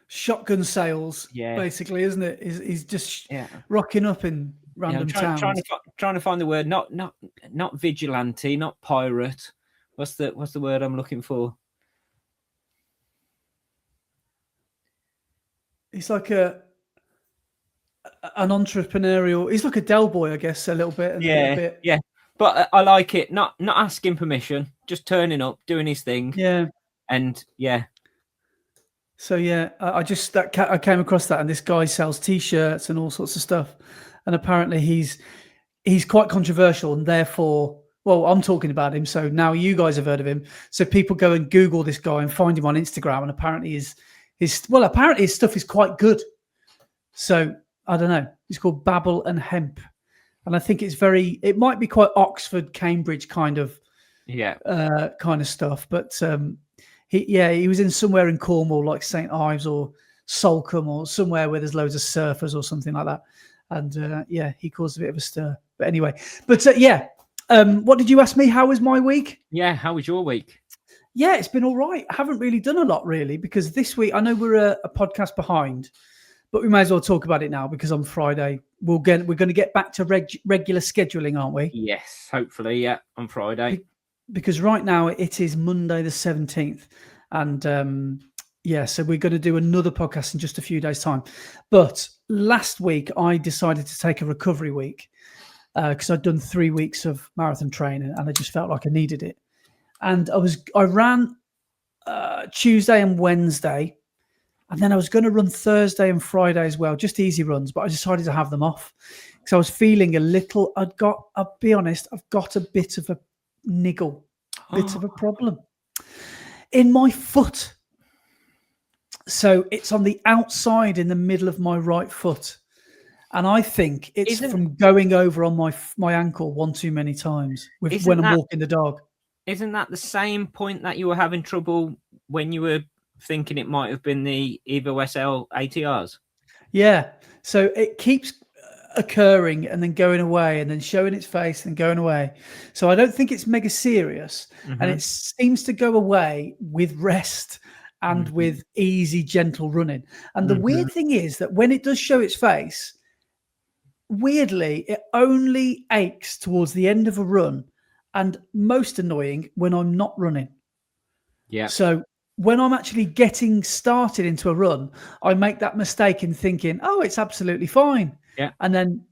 Shotgun sales, basically, isn't it? He's just rocking up in random towns. Trying to find the word. Not vigilante, not pirate. What's the word I'm looking for? He's like an entrepreneurial. He's like a Del Boy, I guess, a little bit. Yeah. But I like it. Not asking permission, just turning up, doing his thing. Yeah. And So I came across that, and this guy sells T-shirts and all sorts of stuff, and apparently he's quite controversial, and therefore, well, I'm talking about him. So now you guys have heard of him. So people go and Google this guy and find him on Instagram, and apparently his stuff is quite good. So I don't know. It's called Babble and Hemp, and I think it might be quite Oxford, Cambridge kind of stuff, but. He was in somewhere in Cornwall, like St. Ives or Salcombe or somewhere where there's loads of surfers or something like that. And he caused a bit of a stir. But anyway, what did you ask me? How was my week? Yeah, how was your week? Yeah, it's been all right. I haven't really done a lot, really, because this week, I know we're a podcast behind, but we may as well talk about it now because on Friday, we're going to get back to regular scheduling, aren't we? Yes, hopefully, yeah, on Friday. Because right now it is Monday the 17th. And yeah, so we're going to do another podcast in just a few days' time. But last week, I decided to take a recovery week because I'd done 3 weeks of marathon training and I just felt like I needed it. And I ran Tuesday and Wednesday, and then I was going to run Thursday and Friday as well, just easy runs, but I decided to have them off because I was feeling a little, I'll be honest, I've got a bit of a niggle, bit of a problem in my foot. So it's on the outside in the middle of my right foot. And I think it's from going over on my ankle one too many times when I'm walking the dog. Isn't that the same point that you were having trouble when you were thinking it might have been the Evo SL ATRs? Yeah. So it keeps occurring and then going away and then showing its face and going away. So I don't think it's mega serious. Mm-hmm. And it seems to go away with rest and with easy, gentle running. And the weird thing is that when it does show its face, weirdly, it only aches towards the end of a run, and most annoying when I'm not running. Yeah. So when I'm actually getting started into a run, I make that mistake in thinking, oh, it's absolutely fine. Yeah. And then,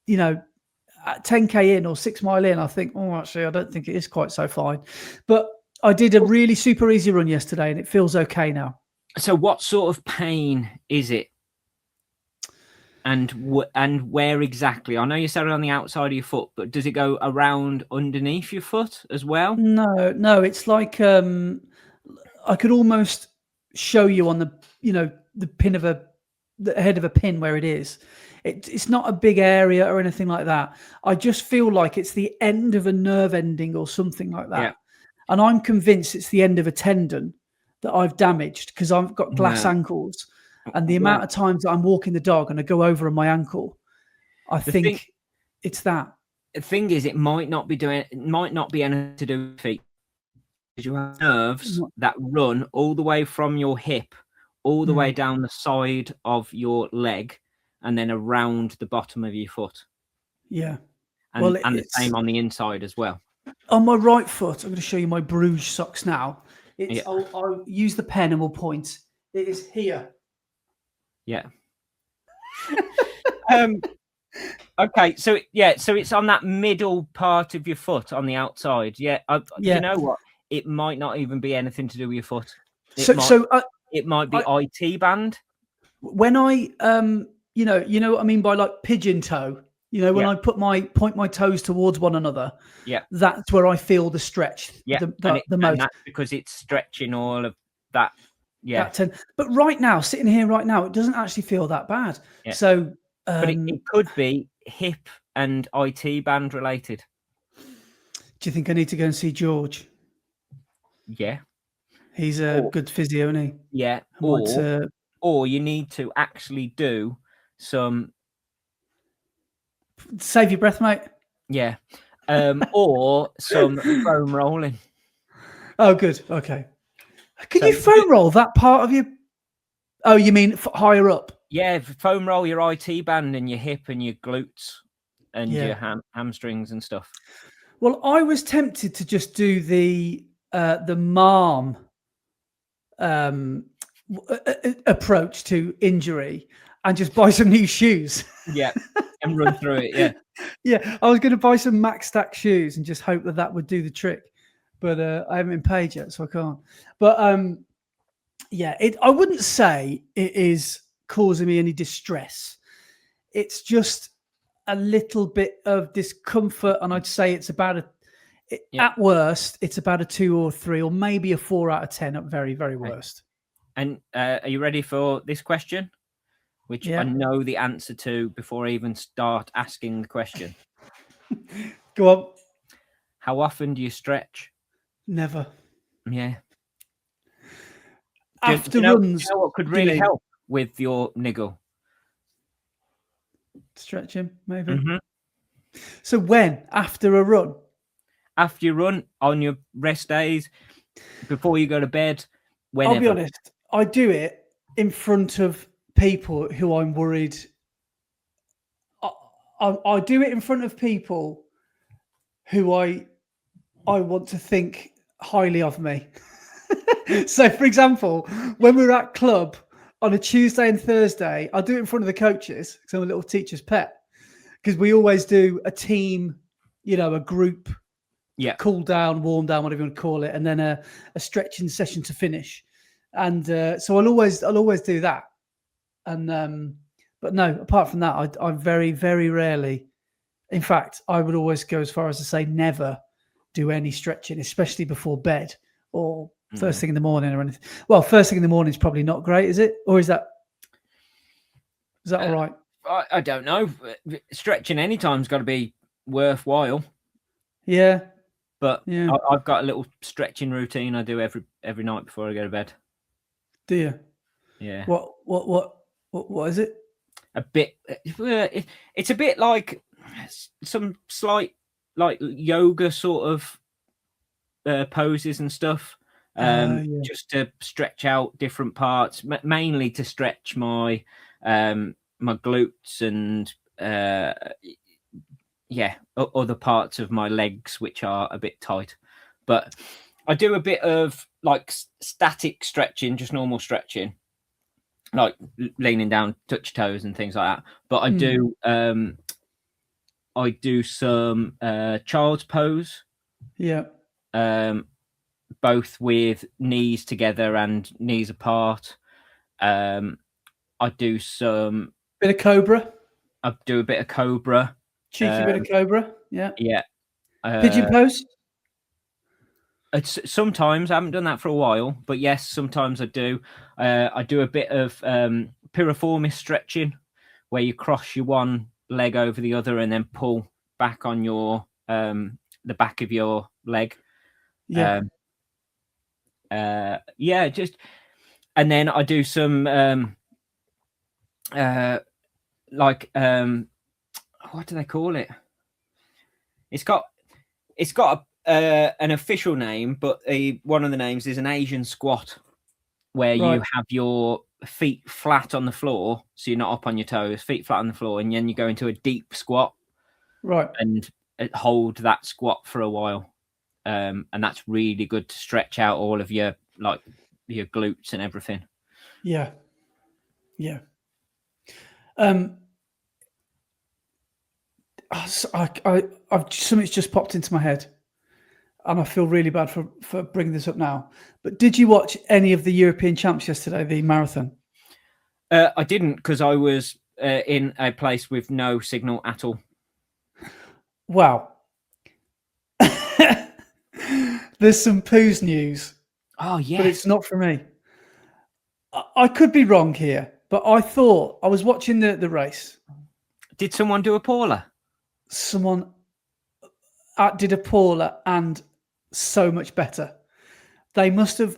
at 10K in or 6 mile in, I think, oh, actually, I don't think it is quite so fine. But I did a really super easy run yesterday and it feels okay now. So what sort of pain is it? And where exactly? I know you said it on the outside of your foot, but does it go around underneath your foot as well? No. It's like I could almost show you on the pin of the head of a pin where it is. It's not a big area or anything like that. I just feel like it's the end of a nerve ending or something like that. Yeah. And I'm convinced it's the end of a tendon that I've damaged because I've got glass ankles. And the amount of times that I'm walking the dog and I go over on my ankle, I think it's that. The thing is, it might not be anything to do with feet. You have nerves that run all the way from your hip, all the way down the side of your leg, and then around the bottom of your foot. Yeah. And the same on the inside as well. On my right foot, I'm going to show you my Bruges socks now. I'll use the pen and we'll point. It is here. Yeah. Okay, so it's on that middle part of your foot on the outside. Yeah. You know what? It might not even be anything to do with your foot. It might be IT band. When I you know what I mean by like pigeon toe. When I point my toes towards one another. Yeah. That's where I feel the stretch. Yeah. The most. And that's because it's stretching all of that. Yeah. But right now, sitting here right now, it doesn't actually feel that bad. Yeah. So but it could be hip and IT band related. Do you think I need to go and see George? Yeah. He's a good physio, isn't he? Yeah. Or you need to actually do some. Save your breath, mate. Yeah. Or some foam rolling. Oh, good. Okay. Can you foam roll that part of your? Oh, you mean higher up? Yeah, foam roll your IT band and your hip and your glutes and your hamstrings and stuff. Well, I was tempted to just do the MARM approach to injury and just buy some new shoes. Yeah, and run through it. Yeah, yeah. I was going to buy some Max Stack shoes and just hope that would do the trick. But I haven't been paid yet, so I can't. But I wouldn't say it is causing me any distress. It's just a little bit of discomfort, and I'd say it's about at worst, it's about a 2 or 3 or maybe a 4 out of 10 at very, very worst. And are you ready for this question? Which I know the answer to before I even start asking the question. Go on. How often do you stretch? Never. Yeah. After runs. You know what could really help with your niggle? Stretching, maybe. Mm-hmm. So when? After a run? After you run, on your rest days, before you go to bed? Whenever. I'll be honest, I do it in front of people who I'm worried. I do it in front of people who I want to think highly of me. So, for example, when we're at club on a Tuesday and Thursday, I do it in front of the coaches because I'm a little teacher's pet. Because we always do a team, a group, cool down, warm down, whatever you want to call it, and then a stretching session to finish. And so I'll always do that. And but no, apart from that, I very, very rarely. In fact, I would always go as far as to say never do any stretching, especially before bed or first thing in the morning or anything. Well, first thing in the morning is probably not great, is it? Or is that all right? I don't know. Stretching anytime's got to be worthwhile. Yeah. But I've got a little stretching routine I do every night before I go to bed. Do you? Yeah. What is it? A bit. It's a bit like some slight like yoga sort of poses and stuff. Just to stretch out different parts, mainly to stretch my my glutes and other parts of my legs which are a bit tight. But I do a bit of like static stretching, just normal stretching, like leaning down, touch toes and things like that. But I do some child's pose. Yeah. Both with knees together and knees apart. I do some bit of cobra. I do a bit of cobra. Cheeky bit of cobra. Yeah. Yeah. Pigeon pose. Sometimes I haven't done that for a while, but yes, sometimes I do. I do a bit of piriformis stretching, where you cross your one leg over the other and then pull back on your the back of your leg. Yeah. Just, and then I do some what do they call it? It's got an official name, but one of the names is an Asian squat, where you have your feet flat on the floor, so you're not up on your toes, feet flat on the floor, and then you go into a deep squat, right, and hold that squat for a while, and that's really good to stretch out all of your glutes and everything. Yeah. Something's just popped into my head, and I feel really bad for bringing this up now. But did you watch any of the European Champs yesterday, the marathon? I didn't, because I was in a place with no signal at all. Wow. There's some poos news. Oh, yeah. But it's not for me. I could be wrong here, but I thought I was watching the race. Did someone do a Paula? Someone did a Paula, and so much better. They must have,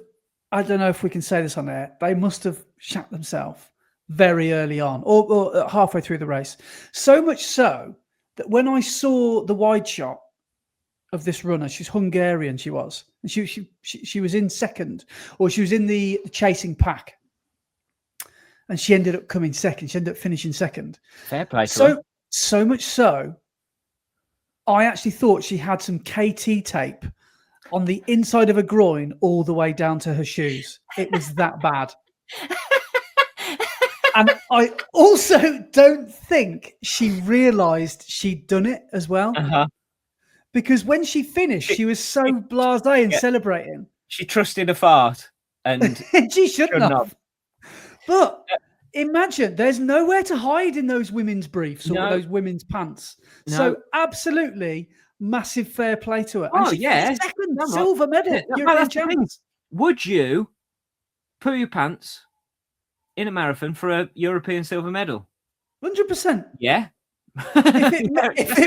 I don't know if we can say this on air, they must have shat themselves very early on or halfway through the race. So much so that when I saw the wide shot of this runner, she's Hungarian, she was. And she was in second, or she was in the chasing pack. And she ended up coming second. She ended up finishing second. Fair play to her. So much so, I actually thought she had some KT tape on the inside of her groin all the way down to her shoes. It was that bad. And I also don't think she realised she'd done it as well. Uh-huh. Because when she finished, she was so blasé and celebrating. She trusted a fart. And she shouldn't have. But imagine, there's nowhere to hide in those women's briefs or those women's pants. No. So absolutely massive fair play to her. And second silver medal. European champions. Would you poo your pants in a marathon for a European silver medal? 100%. Yeah. if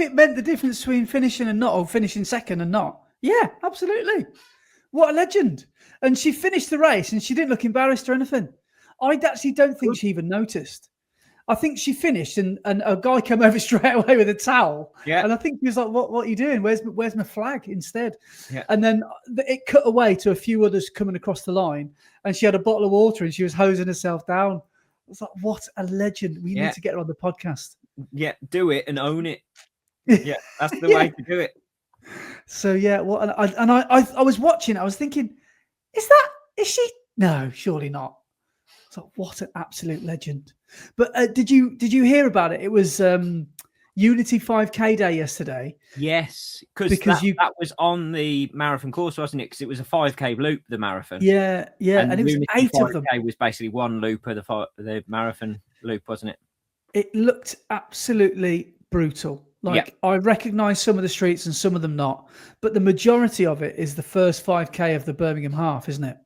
it meant the difference between finishing and not, or finishing second and not, yeah, absolutely. What a legend. And she finished the race and she didn't look embarrassed or anything. I actually don't think she even noticed. I think she finished, and a guy came over straight away with a towel. Yeah. And I think he was like, "What are you doing? Where's my flag?" Instead. Yeah. And then it cut away to a few others coming across the line, and she had a bottle of water and she was hosing herself down. I was like, "What a legend! We need to get her on the podcast." Yeah, do it and own it. Yeah, that's the way to do it. So yeah, I was watching. I was thinking, is she? No, surely not. So what an absolute legend. But did you hear about it? It was Unity 5K day yesterday. Yes, because that was on the marathon course, wasn't it? Because it was a 5K loop, the marathon. Yeah, and it was Unity 8 5K of them. Was basically one loop of the marathon loop, wasn't it? It looked absolutely brutal. Like I recognise some of the streets and some of them not, but the majority of it is the first 5K of the Birmingham half, isn't it?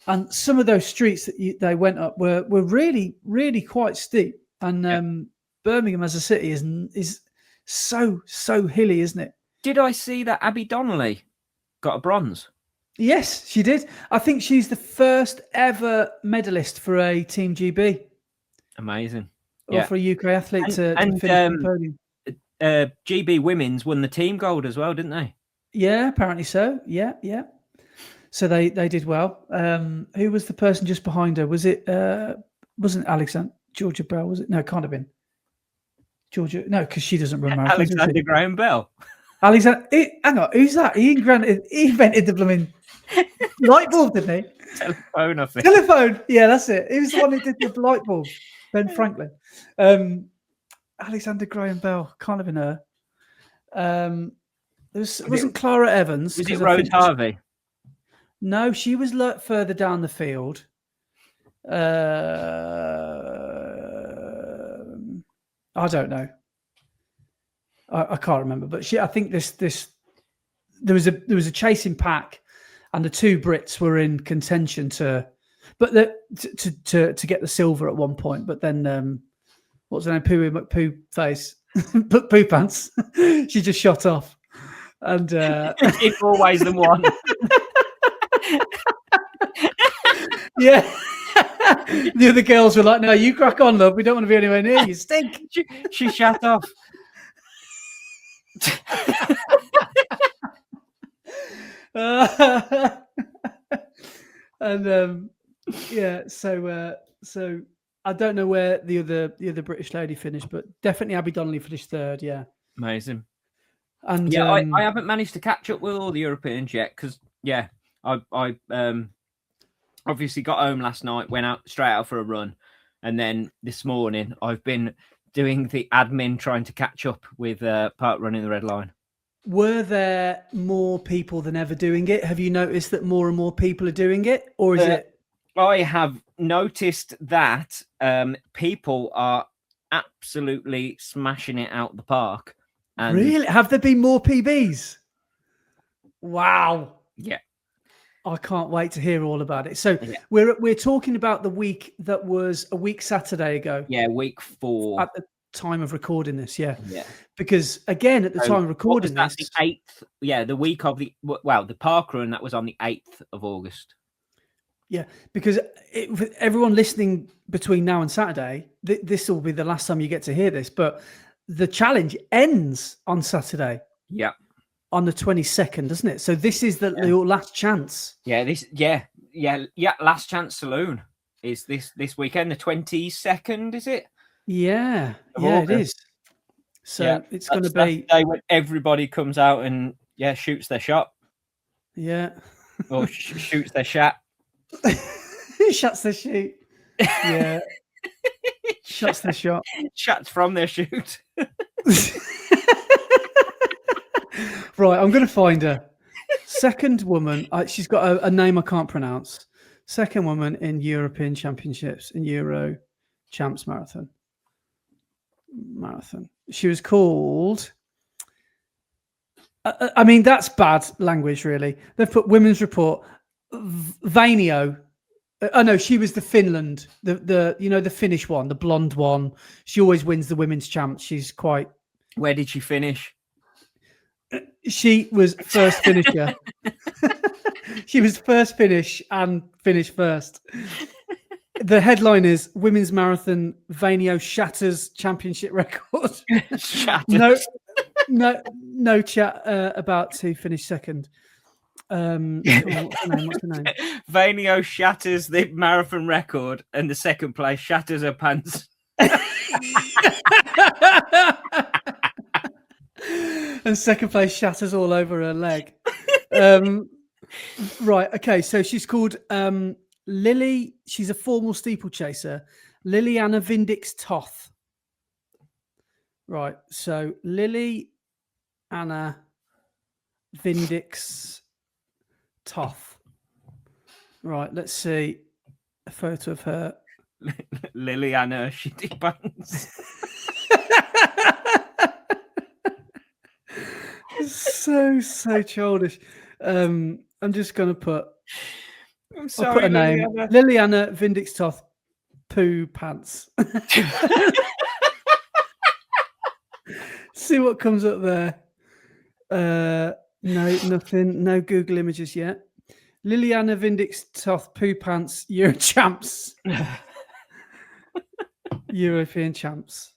And some of those streets that they went up were really, really quite steep. And Birmingham as a city is so hilly, isn't it? Did I see that Abby Donnelly got a bronze? Yes, she did. I think she's the first ever medalist for a Team GB. Amazing. Or for a UK athlete to finish on the podium. GB Women's won the team gold as well, didn't they? Yeah, apparently so. Yeah. So they did well. Who was the person just behind her? Was it wasn't Alexander Georgia Bell? Was it? No, it can't have been Georgia. No, because she doesn't run marathons. Alexander Graham Bell. Alexander. Hang on, who's that? He invented the blooming light bulb, didn't he? Telephone, I think. Telephone. Yeah, that's it. He was the one who did the light bulb. Ben Franklin. Alexander Graham Bell. Can't have been her. It wasn't Clara Evans. Was it Rose Harvey? No, she was further down the field. I don't know. I can't remember, but I think there was a chasing pack, and the two Brits were in contention to get the silver at one point. But then what's her name? Poo McPoo face, Poo Pants. She just shot off, and it's always the one. Yeah. The other girls were like, "No, you crack on, love. We don't want to be anywhere near you. Stink." She shut off. And so I don't know where the other British lady finished, but definitely Abby Donnelly finished third. Yeah, amazing. And I haven't managed to catch up with all the Europeans yet because I obviously got home last night, went out straight out for a run, and then this morning I've been doing the admin trying to catch up with Parkrun in the Red Line. Were there more people than ever doing it? Have you noticed that more and more people are doing it, or is it? I have noticed that people are absolutely smashing it out the park. And really? Have there been more PBs? Wow. Yeah. I can't wait to hear all about it. So we're talking about the week that was a week Saturday ago. Yeah, week 4. At the time of recording this, yeah. Because again, at the time of recording this, the 8th. Yeah, the week of the Parkrun, that was on the 8th of August. Yeah, because everyone listening between now and Saturday, this will be the last time you get to hear this. But the challenge ends on Saturday. Yeah. On the 22nd, doesn't it? So this is your last chance. Last chance saloon is this weekend, the 22nd, is it? Yeah, it is. So it's going to be the day when everybody comes out and shoots their shot. Yeah, or shoots their shot. Shuts their shoot. Yeah, shuts their shot. Shuts from their shoot. Right, I'm going to find her. Second woman. She's got a name I can't pronounce. Second woman in European Championships in Euro Champs Marathon. She was called. I mean, that's bad language, really. They've put women's report. Vainio. Oh no, she was the Finland. The Finnish one, the blonde one. She always wins the women's champs. She's quite. Where did she finish? She was first finisher. She was first finish and finished first. The headline is Women's Marathon Vanio shatters championship record. Shatters. No chat about who finished second. What's the name? Vanio shatters the marathon record, and the second place shatters her pants. And second place shatters all over her leg. Right. Okay. So she's called Lily. She's a formal steeplechaser. Liliana Vindix Toth. Right. So Lily Anna Vindix Toth. Right. Let's see a photo of her. Liliana shitty pants. So childish. I'm just gonna put. I'm sorry, I'll put a name. Liliana Vindix Toth poo pants. See what comes up there. No, nothing. No Google images yet. Liliana Vindix Toth poo pants Euro champs. European champs.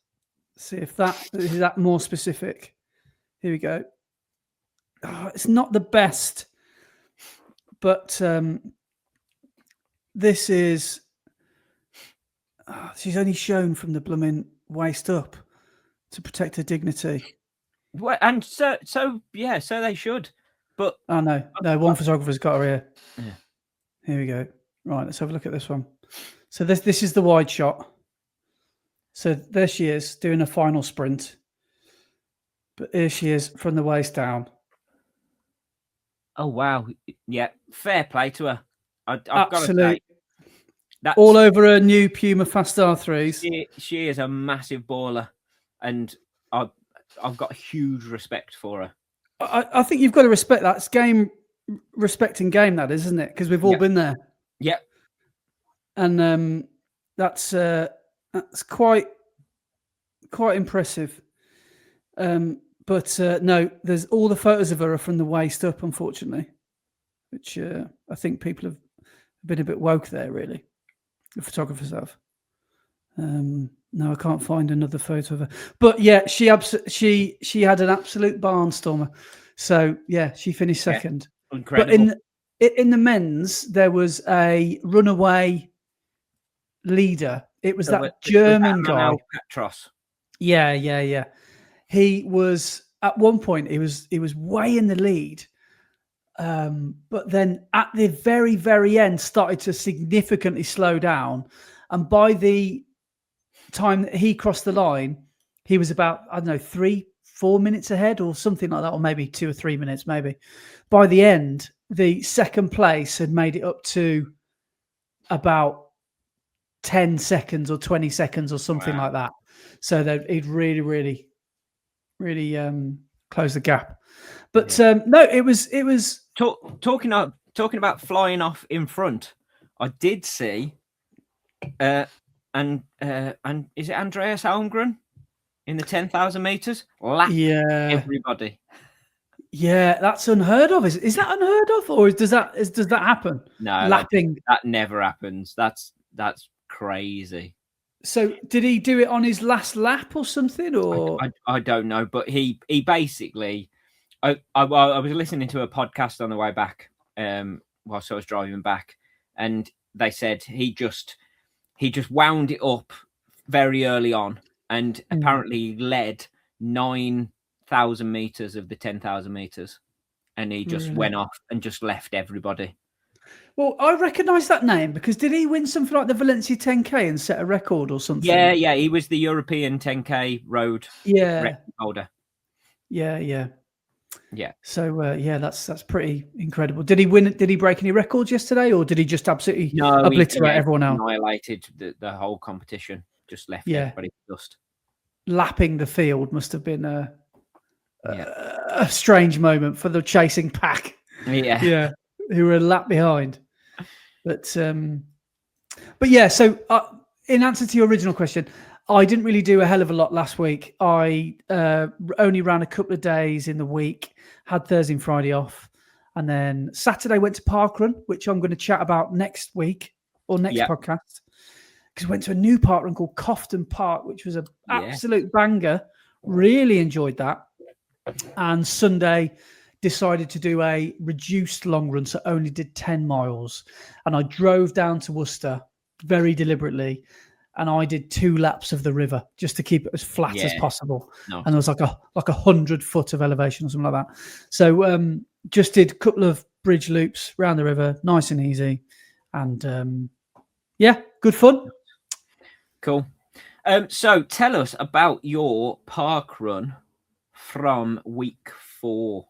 See if that is that more specific. Here we go. Oh, it's not the best, but this is. Oh, she's only shown from the blooming waist up to protect her dignity. Well, and so they should. But oh no, one photographer's got her here. Yeah. Here we go. Right, let's have a look at this one. So this is the wide shot. So there she is doing a final sprint. But here she is from the waist down. Oh wow! Yeah, fair play to her. I've got to say, that's all over her new Puma Fast R3s. She is a massive baller, and I've got huge respect for her. I think you've got to respect that. It's respecting game, that is, isn't it? Because we've all been there. Yeah, and that's quite impressive. But no, there's all the photos of her are from the waist up, unfortunately, which I think people have been a bit woke there, really. The photographers have. No, I can't find another photo of her. But yeah, she had an absolute barnstormer. So yeah, she finished second. Yeah, incredible. But in the men's, there was a runaway leader. It was that German guy. Petros. Yeah. He was at one point. He was way in the lead, but then at the very, very end, started to significantly slow down. And by the time that he crossed the line, he was about 3-4 minutes ahead, or something like that, or maybe 2 or 3 minutes, maybe. By the end, the second place had made it up to about 10 seconds or 20 seconds or something like that. So that he'd really close the gap. But no, it was talking about flying off in front. I did see, and is it Andreas Almgren in the 10,000 meters lapping everybody? Yeah, that's unheard of. Is that unheard of, or does that happen? No, lapping that never happens. That's crazy. So did he do it on his last lap or something? Or I don't know, but he basically, I was listening to a podcast on the way back, whilst I was driving back, and they said he just wound it up very early on, and apparently led 9,000 meters of the 10,000 meters, and he just went off and just left everybody. Well, I recognise that name because did he win something like the Valencia 10K and set a record or something? Yeah, he was the European 10K road record holder. Yeah. So that's pretty incredible. Did he win? Did he break any records yesterday, or did he just absolutely obliterate everyone else? Annihilated the whole competition. Just left everybody dust. Lapping the field must have been a strange moment for the chasing pack. Yeah, who were a lap behind. But yeah. So in answer to your original question, I didn't really do a hell of a lot last week. I only ran a couple of days in the week, had Thursday and Friday off. And then Saturday went to Parkrun, which I'm going to chat about next week or next podcast. because we went to a new park run called Cofton Park, which was an absolute banger. Really enjoyed that. And Sunday decided to do a reduced long run, so only did 10 miles. And I drove down to Worcester very deliberately, and I did 2 laps of the river just to keep it as flat as possible. And there was like 100 foot of elevation or something like that. So just did a couple of bridge loops around the river, nice and easy. And good fun. Cool. So tell us about your park run from week 4.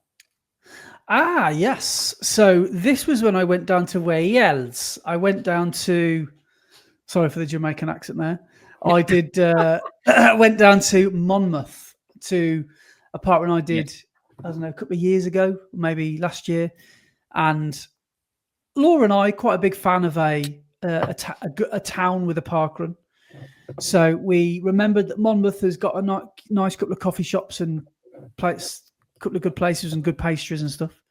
Yes. So this was when I went down to Wales. I went down to, sorry for the Jamaican accent there. I did, went down to Monmouth to a park run I did, I don't know, a couple of years ago, maybe last year. And Laura and I, quite a big fan of a town with a park run. So we remembered that Monmouth has got a nice couple of coffee shops and couple of good places and good pastries and stuff.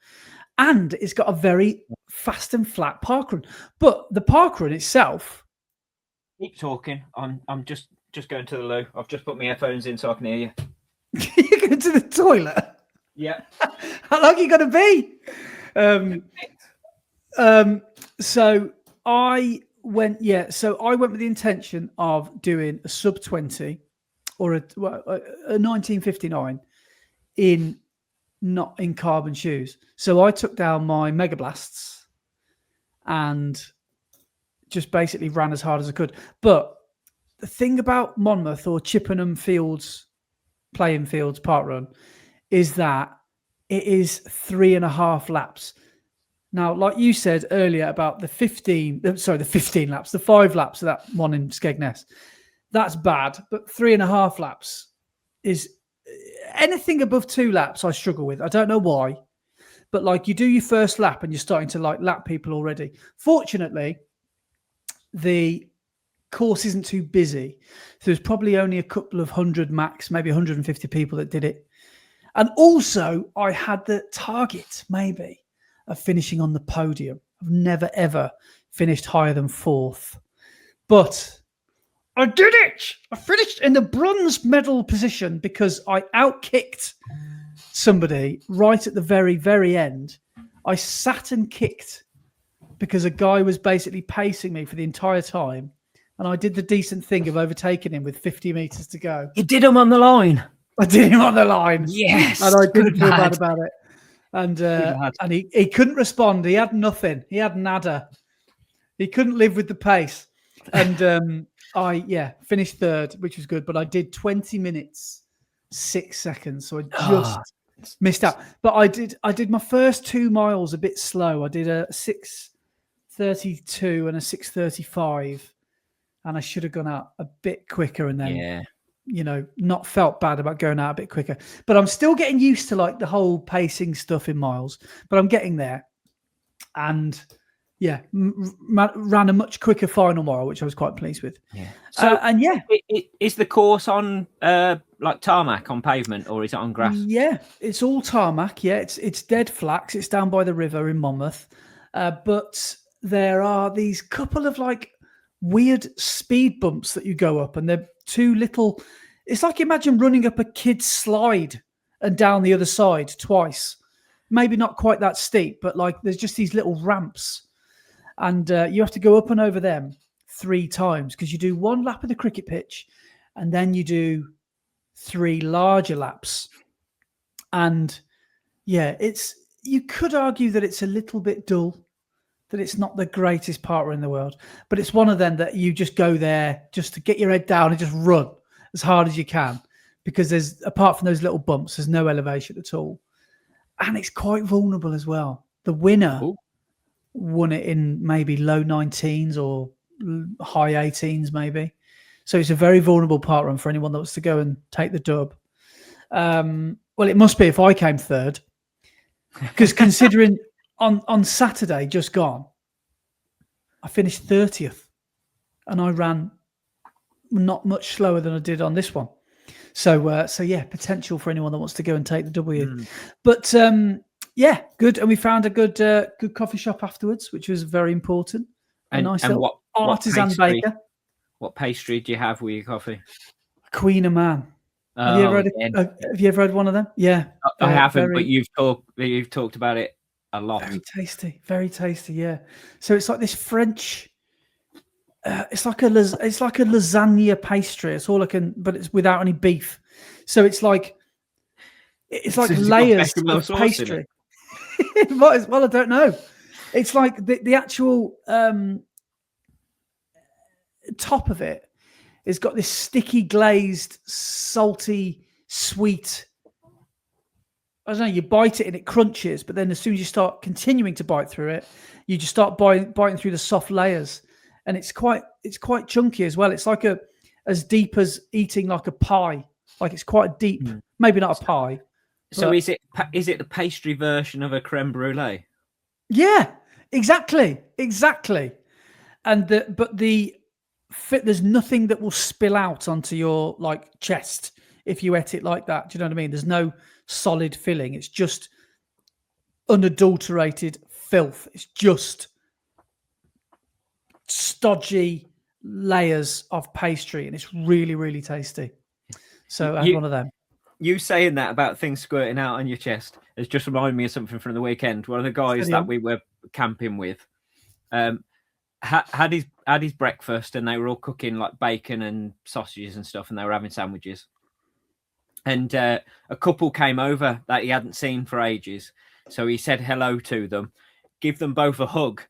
And it's got a very fast and flat parkrun. But the parkrun itself... Keep talking. I'm just going to the loo. I've just put my earphones in so I can hear you. You're going to the toilet? Yeah. How long are you going to be? So I went with the intention of doing a sub 20 or a 1959 not in carbon shoes. So I took down my Mega Blasts and just basically ran as hard as I could. But the thing about Monmouth or Chippenham playing fields parkrun is that it is 3.5 laps. Now, like you said earlier about the 5 laps of that one in Skegness, that's bad. But 3.5 laps is anything above 2 laps I struggle with. I don't know why, but like you do your first lap and you're starting to like lap people already. Fortunately, the course isn't too busy. So there's probably only a couple of 100 max, maybe 150 people that did it. And also I had the target maybe of finishing on the podium. I've never, ever finished higher than 4th. But I did it! I finished in the bronze medal position because I outkicked somebody right at the very, very end. I sat and kicked because a guy was basically pacing me for the entire time. And I did the decent thing of overtaking him with 50 meters to go. You did him on the line. I did him on the line. Yes. And I didn't feel bad about it. And he couldn't respond. He had nothing. He had nada. He couldn't live with the pace. And I finished 3rd, which was good. But I did 20 minutes, 6 seconds. So I just missed out. But I did my first 2 miles a bit slow. I did a 6:32 and a 6:35. And I should have gone out a bit quicker and then, not felt bad about going out a bit quicker. But I'm still getting used to like the whole pacing stuff in miles. But I'm getting there. And ran a much quicker final mile, which I was quite pleased with. Yeah. So is the course on like tarmac on pavement or is it on grass? Yeah, it's all tarmac. Yeah, it's dead flat. It's down by the river in Monmouth. But there are these couple of like weird speed bumps that you go up, and they're too little. It's like imagine running up a kid's slide and down the other side twice. Maybe not quite that steep, but like there's just these little ramps. And you have to go up and over them 3 times because you do 1 lap of the cricket pitch and then you do 3 larger laps. And you could argue that it's a little bit dull, that it's not the greatest parkrun in the world, but it's one of them that you just go there just to get your head down and just run as hard as you can because there's, apart from those little bumps, there's no elevation at all. And it's quite vulnerable as well. The winner won it in maybe low 19s or high 18s maybe. So it's a very vulnerable parkrun for anyone that wants to go and take the dub. Well, it must be if I came 3rd. Because considering on Saturday just gone, I finished 30th. And I ran not much slower than I did on this one. So potential for anyone that wants to go and take the W. But good. And we found a good coffee shop afterwards, which was very important. A nice little artisan baker. What pastry do you have with your coffee? Queen of Man. Have you ever had one of them? Yeah, I haven't, but you've talked about it a lot. Very tasty, very tasty. Yeah. So it's like this French. It's like a lasagna pastry. It's all but it's without any beef. So it's like layers of pastry. It might as well. I don't know. It's like the actual top of it has got this sticky, glazed, salty, sweet. I don't know. You bite it and it crunches, but then as soon as you start continuing to bite through it, you just start biting through the soft layers, and it's quite chunky as well. It's like as deep as eating like a pie. Like it's quite deep. Maybe not a pie. So is it the pastry version of a creme brulee? Yeah, exactly. And there's nothing that will spill out onto your like chest if you ate it like that. Do you know what I mean? There's no solid filling. It's just unadulterated filth. It's just stodgy layers of pastry, and it's really, really tasty. So I had one of them. You saying that about things squirting out on your chest has just reminded me of something from the weekend. One of the guys that we were camping with had his breakfast, and they were all cooking like bacon and sausages and stuff, and they were having sandwiches. And a couple came over that he hadn't seen for ages. So he said hello to them, give them both a hug,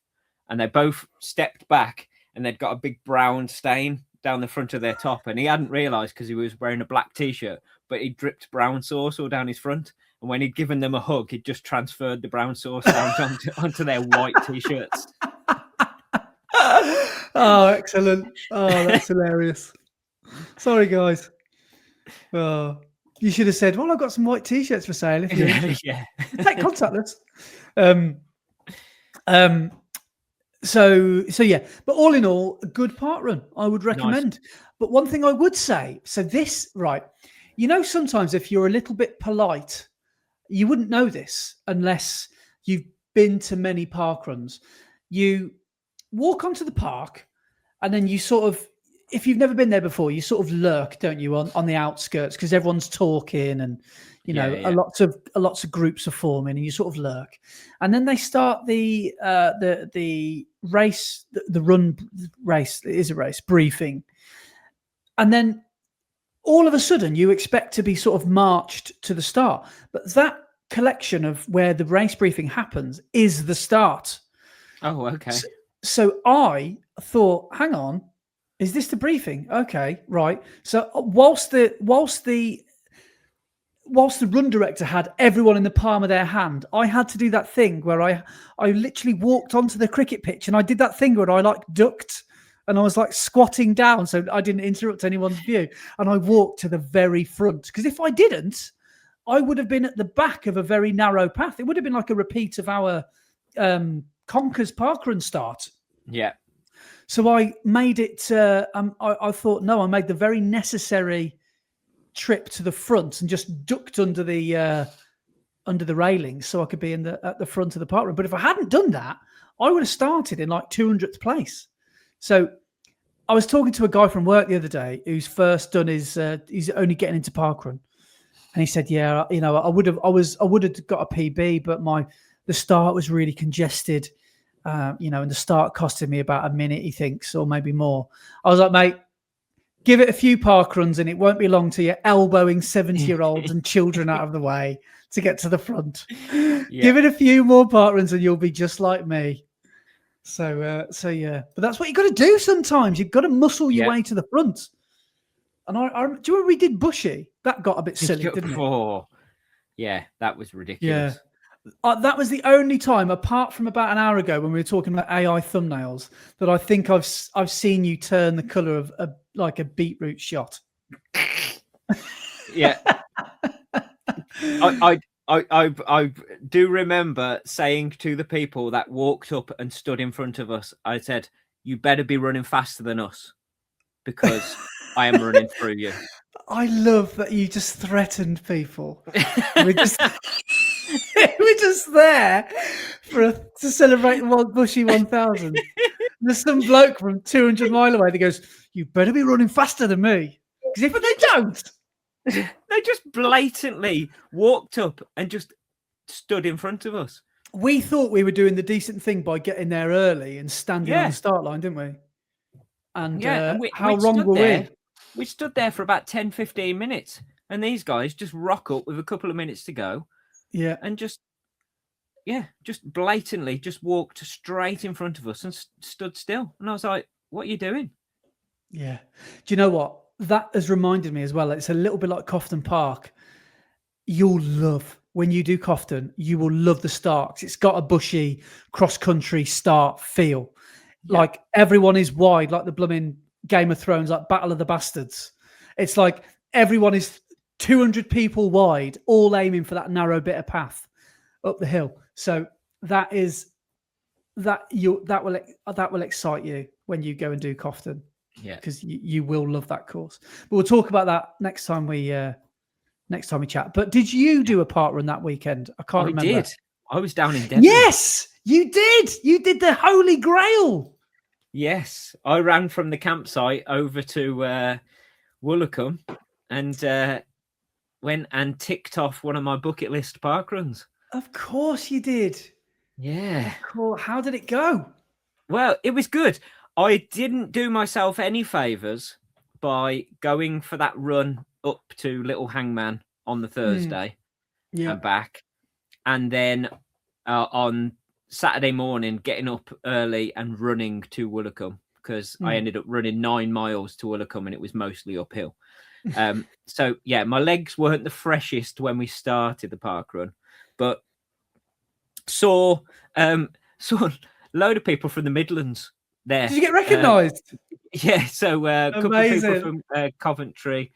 and they both stepped back, and they'd got a big brown stain down the front of their top. And he hadn't realised because he was wearing a black T-shirt, but he dripped brown sauce all down his front. And when he'd given them a hug, he'd just transferred the brown sauce down onto their white T-shirts. Oh, excellent. Oh, that's hilarious. Sorry, guys. Oh, you should have said, well, I've got some white T-shirts for sale. If you're yeah. Take contactless. So yeah, but all in all, a good parkrun. I would recommend. Nice. But one thing I would say, so this, right, sometimes if you're a little bit polite, you wouldn't know this unless you've been to many parkruns. You walk onto the park, and then you sort of, if you've never been there before, you sort of lurk, don't you, on the outskirts, because everyone's talking, and lots of groups are forming, and you sort of lurk. And then they start the race, the run race. It is a race briefing, and then all of a sudden you expect to be sort of marched to the start, but that collection of where the race briefing happens is the start. Oh, okay. So I thought, hang on, is this the briefing? Okay, right. So whilst the run director had everyone in the palm of their hand, I had to do that thing where I literally walked onto the cricket pitch, and I did that thing where I like ducked, and I was like squatting down so I didn't interrupt anyone's view, and I walked to the very front, because if I didn't, I would have been at the back of a very narrow path. It would have been like a repeat of our Conkers Parkrun start. Yeah. So I made it. I thought, no, I made the very necessary trip to the front and just ducked under the railings so I could be at the front of the parkrun. But if I hadn't done that, I would have started in like 200th place. So I was talking to a guy from work the other day who's first done his. He's only getting into parkrun, and he said, "Yeah, I would have got a PB, but the start was really congested." And the start costed me about a minute, he thinks, or maybe more. I was like, mate, give it a few parkruns and it won't be long till you're elbowing 70-year-olds and children out of the way to get to the front. Yeah. Give it a few more parkruns and you'll be just like me. So yeah. But that's what you got to do sometimes. You've got to muscle your way to the front. And I do you remember we did Bushy? That got a bit silly, didn't it? Yeah, that was ridiculous. Yeah. That was the only time, apart from about an hour ago when we were talking about AI thumbnails, that I think I've seen you turn the colour of a beetroot shot. Yeah, I do remember saying to the people that walked up and stood in front of us, I said, "You better be running faster than us, because I am running through you." I love that you just threatened people. We're just there to celebrate Bushy 1000. There's some bloke from 200 mile away that goes, you better be running faster than me. Because if they don't, they just blatantly walked up and just stood in front of us. We thought we were doing the decent thing by getting there early and standing on the start line, didn't we? And how wrong were we? We stood there for about 10, 15 minutes, and these guys just rock up with a couple of minutes to go. Yeah. And just blatantly just walked straight in front of us and stood still. And I was like, what are you doing? Yeah. Do you know what? That has reminded me as well. It's a little bit like Cofton Park. You'll love, when you do Cofton, you will love the start. It's got a bushy cross-country start feel. Yeah. Like everyone is wide, like the blooming Game of Thrones, like Battle of the Bastards. It's like everyone is 200 people wide, all aiming for that narrow bit of path up the hill. So that will excite you when you go and do Cofton. Yeah, because you will love that course. But we'll talk about that next time we chat. But did you do a parkrun that weekend? I can't remember. I did. I was down in Devon. Yes, you did. You did the Holy Grail. Yes, I ran from the campsite over to Woolacombe and went and ticked off one of my bucket list parkruns. Of course you did. Yeah. Of course. How did it go? Well, it was good. I didn't do myself any favours by going for that run up to Little Hangman on the Thursday and back. And then on Saturday morning, getting up early and running to Woolacombe, because I ended up running 9 miles to Woolacombe and it was mostly uphill. So, yeah, my legs weren't the freshest when we started the parkrun, but saw a load of people from the Midlands there. Did you get recognised? Yeah, so a couple of people from Coventry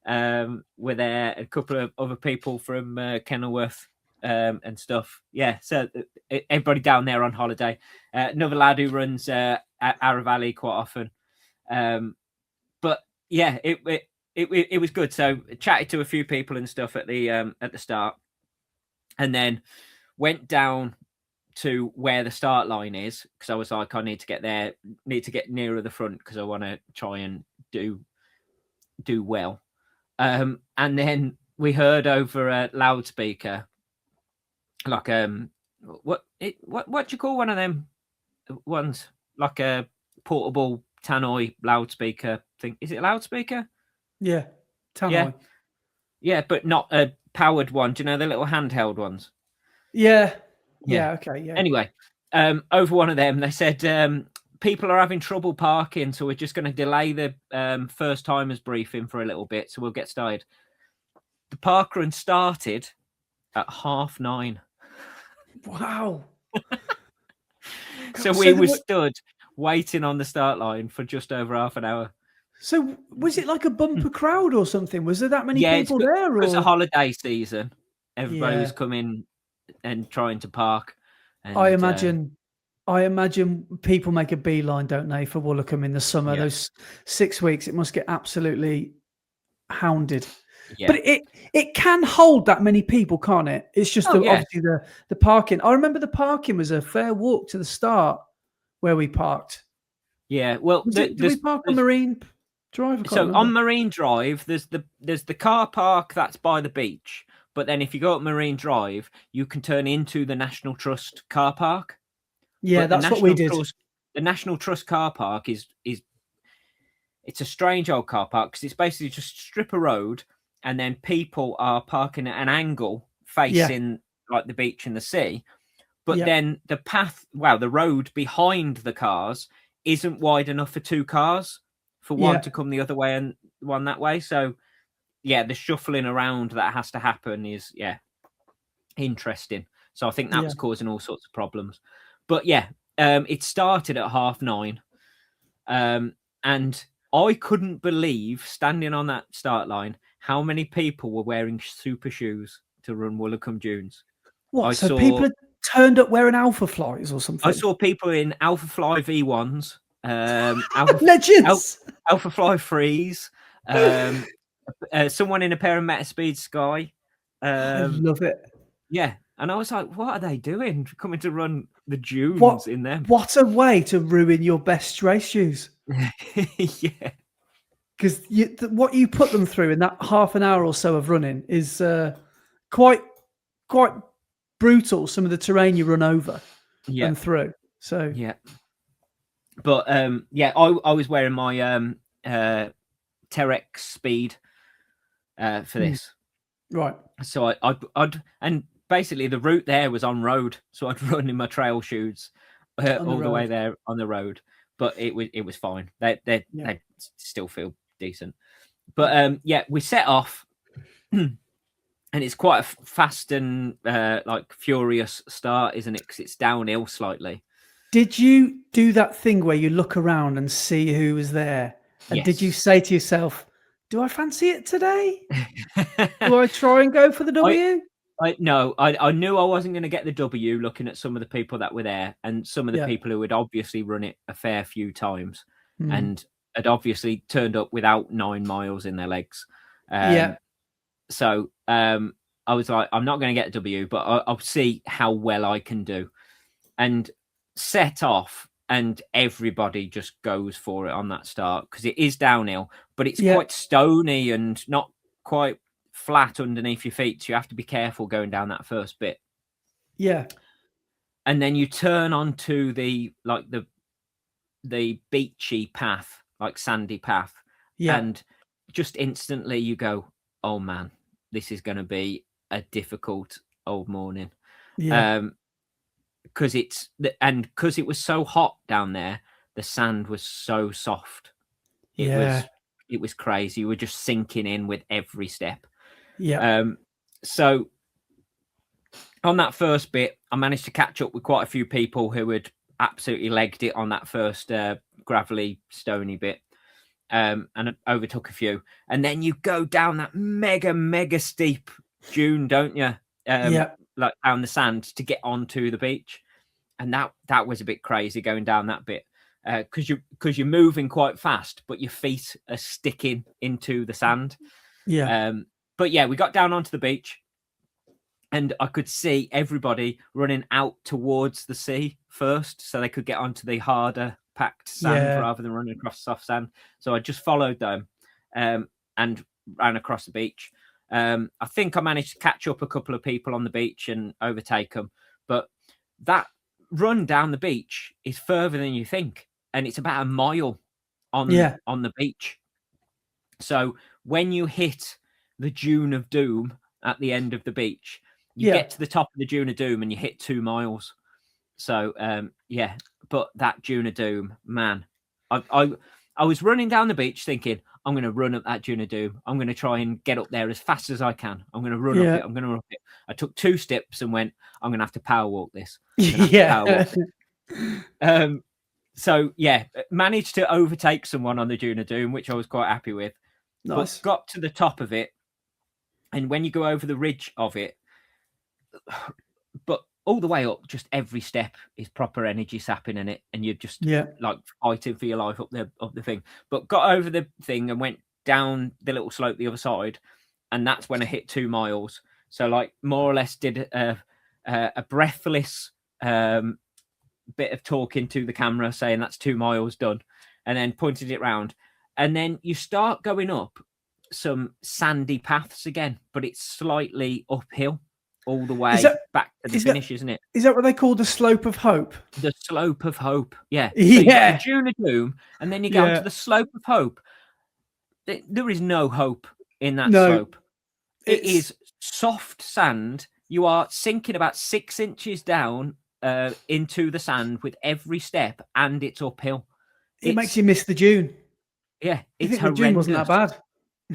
were there, a couple of other people from Kenilworth and stuff. Yeah, so everybody down there on holiday. Another lad who runs Arrow Valley quite often. But yeah, it was good. So chatted to a few people and stuff at the start, and then went down to where the start line is, because I was like, I need to get nearer the front because I want to try and do well. And then we heard over a loudspeaker, like what do you call one of them ones, like a portable tannoy loudspeaker thing? Is it a loudspeaker? Yeah, tannoy. Yeah, but not a powered one. Do you know the little handheld ones? Yeah. Okay. Yeah. Anyway, over one of them, they said people are having trouble parking, so we're just going to delay the first timers briefing for a little bit, so we'll get started. The parkrun started at 9:30. Wow. So we were stood waiting on the start line for just over half an hour. So was it like a bumper crowd or something? Was there that many people there? It was a holiday season. Everybody was coming and trying to park. And, I imagine people make a beeline, don't they, for Woolacombe in the summer? Yeah. Those 6 weeks, it must get absolutely hounded. Yeah. But it can hold that many people, can't it? It's just obviously the parking. I remember the parking was a fair walk to the start where we parked. Yeah, well, did we park on Marine Drive? So on Marine Drive, there's the car park that's by the beach. But then if you go up Marine Drive, you can turn into the National Trust car park. Yeah, that's what we did. The National Trust car park is it's a strange old car park because it's basically just a strip of road, and then people are parking at an angle facing like the beach and the sea. But then the road behind the cars isn't wide enough for 2 cars, for one to come the other way and one that way. So the shuffling around that has to happen is interesting. So I think that was causing all sorts of problems. But it started at 9:30, and I couldn't believe, standing on that start line, how many people were wearing super shoes to run Woolacombe Dunes. What? People had turned up wearing Alpha Flies or something? I saw people in Alpha Fly V1s, Legends, Alpha Fly Frees, someone in a pair of Metaspeed Sky. I love it. Yeah. And I was like, what are they doing? Coming to run the dunes in them. What a way to ruin your best race shoes. Yeah. because what you put them through in that half an hour or so of running is quite brutal. Some of the terrain you run over and through. So yeah, but yeah, I was wearing my Terex Speed for this, right. So I'd and basically the route there was on road, so I'd run in my trail shoes all the way there on the road. But it was fine. They still feel decent. But yeah, we set off, and it's quite a fast and like furious start, isn't it? Because it's downhill slightly. Did you do that thing where you look around and see who was there? And did you say to yourself, "Do I fancy it today? Do I try and go for the W?" No, I knew I wasn't going to get the W looking at some of the people that were there and some of the people who had obviously run it a fair few times and had obviously turned up without 9 miles in their legs. So I was like, I'm not going to get a W, but I'll see how well I can do. And set off, and everybody just goes for it on that start because it is downhill, but it's quite stony and not quite flat underneath your feet, so you have to be careful going down that first bit. And then you turn onto the beachy path, like sandy path, and just instantly you go, oh man, this is going to be a difficult old morning. Because it was so hot down there, the sand was so soft. It was crazy. You were just sinking in with every step. So on that first bit, I managed to catch up with quite a few people who had absolutely legged it on that first gravelly, stony bit, and I overtook a few. And then you go down that mega steep dune, don't you? Like down the sand to get onto the beach, and that was a bit crazy going down that bit. Because you're moving quite fast, but your feet are sticking into the sand. But yeah, we got down onto the beach, and I could see everybody running out towards the sea first, so they could get onto the harder packed sand rather than running across soft sand. So I just followed them and ran across the beach. I think I managed to catch up a couple of people on the beach and overtake them, but that run down the beach is further than you think, and it's about a mile on the beach. So when you hit the Dune of Doom at the end of the beach, you get to the top of the Dune of Doom and you hit 2 miles. So but that Dune of Doom, man, I was running down the beach thinking, I'm going to run up that Dune of Doom. I'm going to try and get up there as fast as I can. I'm going to run up it. I'm going to run up it. I took 2 steps and went, I'm going to have to power walk this. So yeah, managed to overtake someone on the Dune of Doom, which I was quite happy with. But got to the top of it, and when you go over the ridge of it, but all the way up, just every step is proper energy sapping in it, and you're just like fighting for your life up the thing. But got over the thing and went down the little slope the other side, and that's when I hit 2 miles. So like more or less did a breathless bit of talking to the camera saying that's 2 miles done, and then pointed it round, and then you start going up some sandy paths again, but it's slightly uphill all the way back to the finish, isn't it? Is that what they call the slope of hope? The slope of hope, So you got the Dune of Doom, and then you go to the slope of hope. There is no hope in that slope. It is soft sand. You are sinking about 6 inches down into the sand with every step, and it's uphill. It makes you miss the dune. Yeah, it's horrendous. The dune wasn't that bad.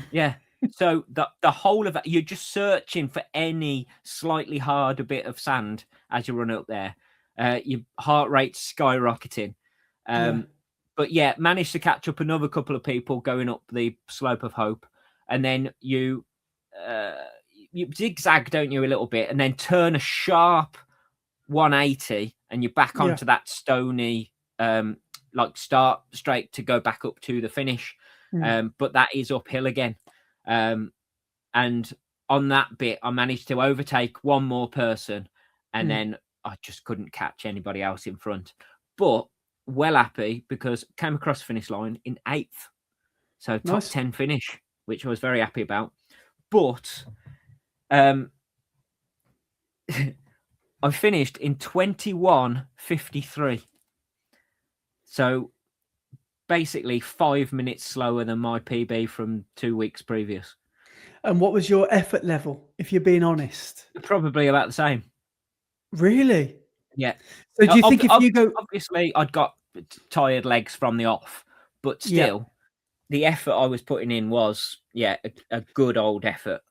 Yeah. So the whole of it, you're just searching for any slightly harder bit of sand as you run up there. Your heart rate's skyrocketing. But yeah, managed to catch up another couple of people going up the slope of hope, and then you zigzag, don't you, a little bit, and then turn a sharp 180, and you're back onto that stony like start straight to go back up to the finish. But that is uphill again. And on that bit, I managed to overtake one more person, and then I just couldn't catch anybody else in front. But well happy because came across the finish line in 8th. So top 10 finish, which I was very happy about. But I finished in 21:53. So basically 5 minutes slower than my PB from 2 weeks previous. And what was your effort level, if you're being honest? Probably about the same. Really? Yeah. So do you think if you go... Obviously, I'd got tired legs from the off, but still, the effort I was putting in was, a good old effort.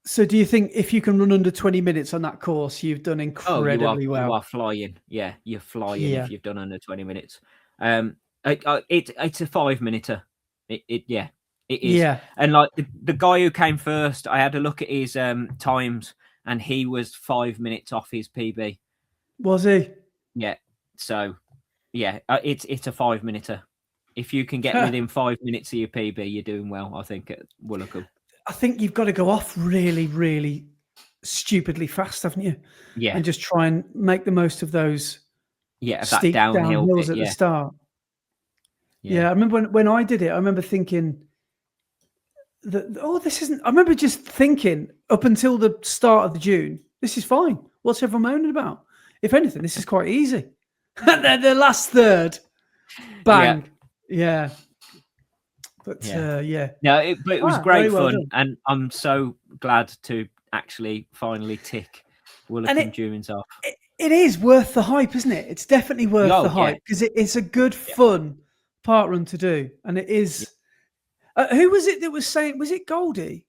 So do you think if you can run under 20 minutes on that course, you've done incredibly well? You are flying. Yeah, you're flying if you've done under 20 minutes. It's a 5-minuter. It is. Yeah. And like the guy who came first, I had a look at his times, and he was 5 minutes off his PB. Was he? Yeah. So, it's a 5-minuter. If you can get within 5 minutes of your PB, you're doing well, I think, at Woolacombe. I think you've got to go off really, really stupidly fast, haven't you? Yeah. And just try and make the most of those steep that downhill downhills bit, at the start. Yeah. I remember when I did it, I remember thinking that, this isn't... I remember just thinking up until the start of the June, this is fine. What's everyone moaning about? If anything, this is quite easy. And then the last third, bang. Yeah. But No, it was great fun, and I'm so glad to actually finally tick Woolacombe Dunes off. It is worth the hype, isn't it? It's definitely worth the hype, because it's a good, fun parkrun to do, and it is. Who was it that was saying? Was it Goldie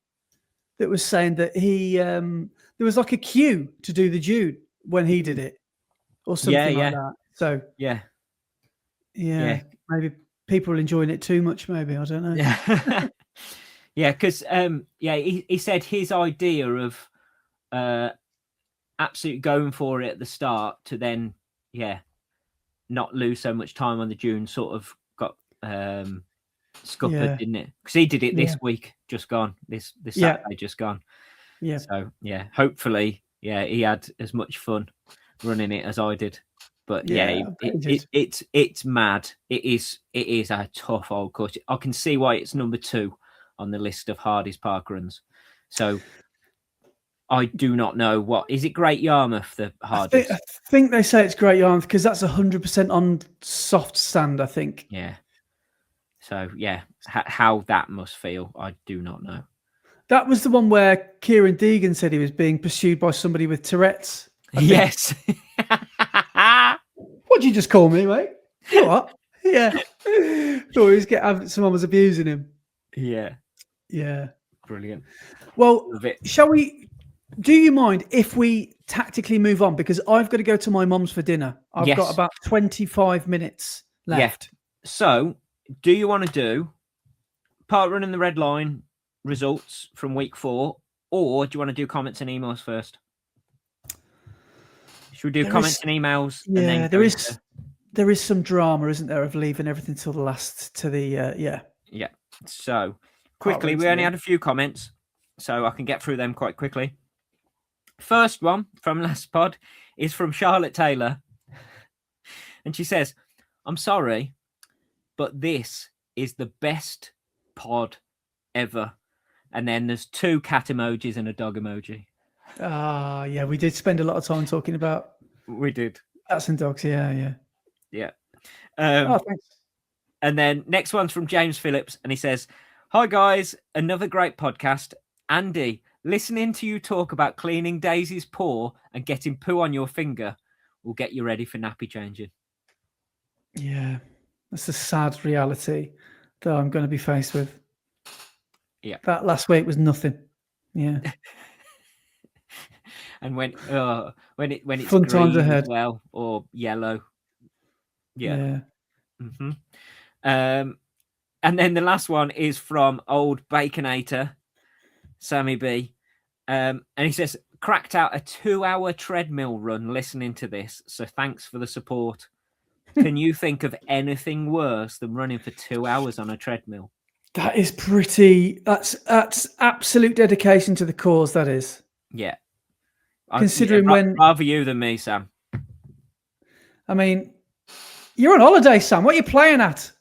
that was saying that he there was like a queue to do the Dune when he did it, or something like that? So yeah, maybe people are enjoying it too much. Maybe, I don't know. Because he said his idea of absolutely going for it at the start to then not lose so much time on the Dune sort of got scuppered, didn't it? Because he did it this week, just gone. This Saturday, just gone. Yeah. So hopefully, he had as much fun running it as I did. But it's mad. It is a tough old course. I can see why it's number 2 on the list of hardest parkruns. So I do not know what is it. Great Yarmouth, the hardest. I think they say it's Great Yarmouth because that's 100% on soft sand, I think. Yeah. So how that must feel, I do not know. That was the one where Kieran Deegan said he was being pursued by somebody with Tourette's. Yes. What'd you just call me, mate? What? Yeah. Thought someone was abusing him. Yeah. Yeah. Brilliant. Well, shall we? Do you mind if we tactically move on? Because I've got to go to my mum's for dinner. I've got about 25 minutes left. So, do you want to do Parkrun in the Red Line results from week 4, or do you want to do comments and emails first? Should we do comments and emails? Yeah, and then there is some drama, isn't there, of leaving everything till the last to the Yeah. So quickly, we only had a few comments, so I can get through them quite quickly. First one from last pod is from Charlotte Taylor, and she says, "I'm sorry, but this is the best pod ever." And then there's 2 cat emojis and a dog emoji. Yeah, we did spend a lot of time talking about. We did. Cats and dogs, yeah. Thanks. And then next one's from James Phillips, and he says, "Hi guys, another great podcast. Andy, listening to you talk about cleaning Daisy's paw and getting poo on your finger will get you ready for nappy changing." Yeah, that's a sad reality that I'm going to be faced with. Yeah, that last week was nothing. Yeah. And when it's fun green times ahead, as well, or yellow. Yeah. Mm-hmm. And then the last one is from old Baconator, Sammy B. And he says, "Cracked out a 2-hour treadmill run listening to this, so thanks for the support. Can you think of anything worse than running for 2 hours on a treadmill?" That is that's absolute dedication to the cause, that is. Yeah. Considering rather you than me, Sam. I mean, you're on holiday, Sam. What are you playing at?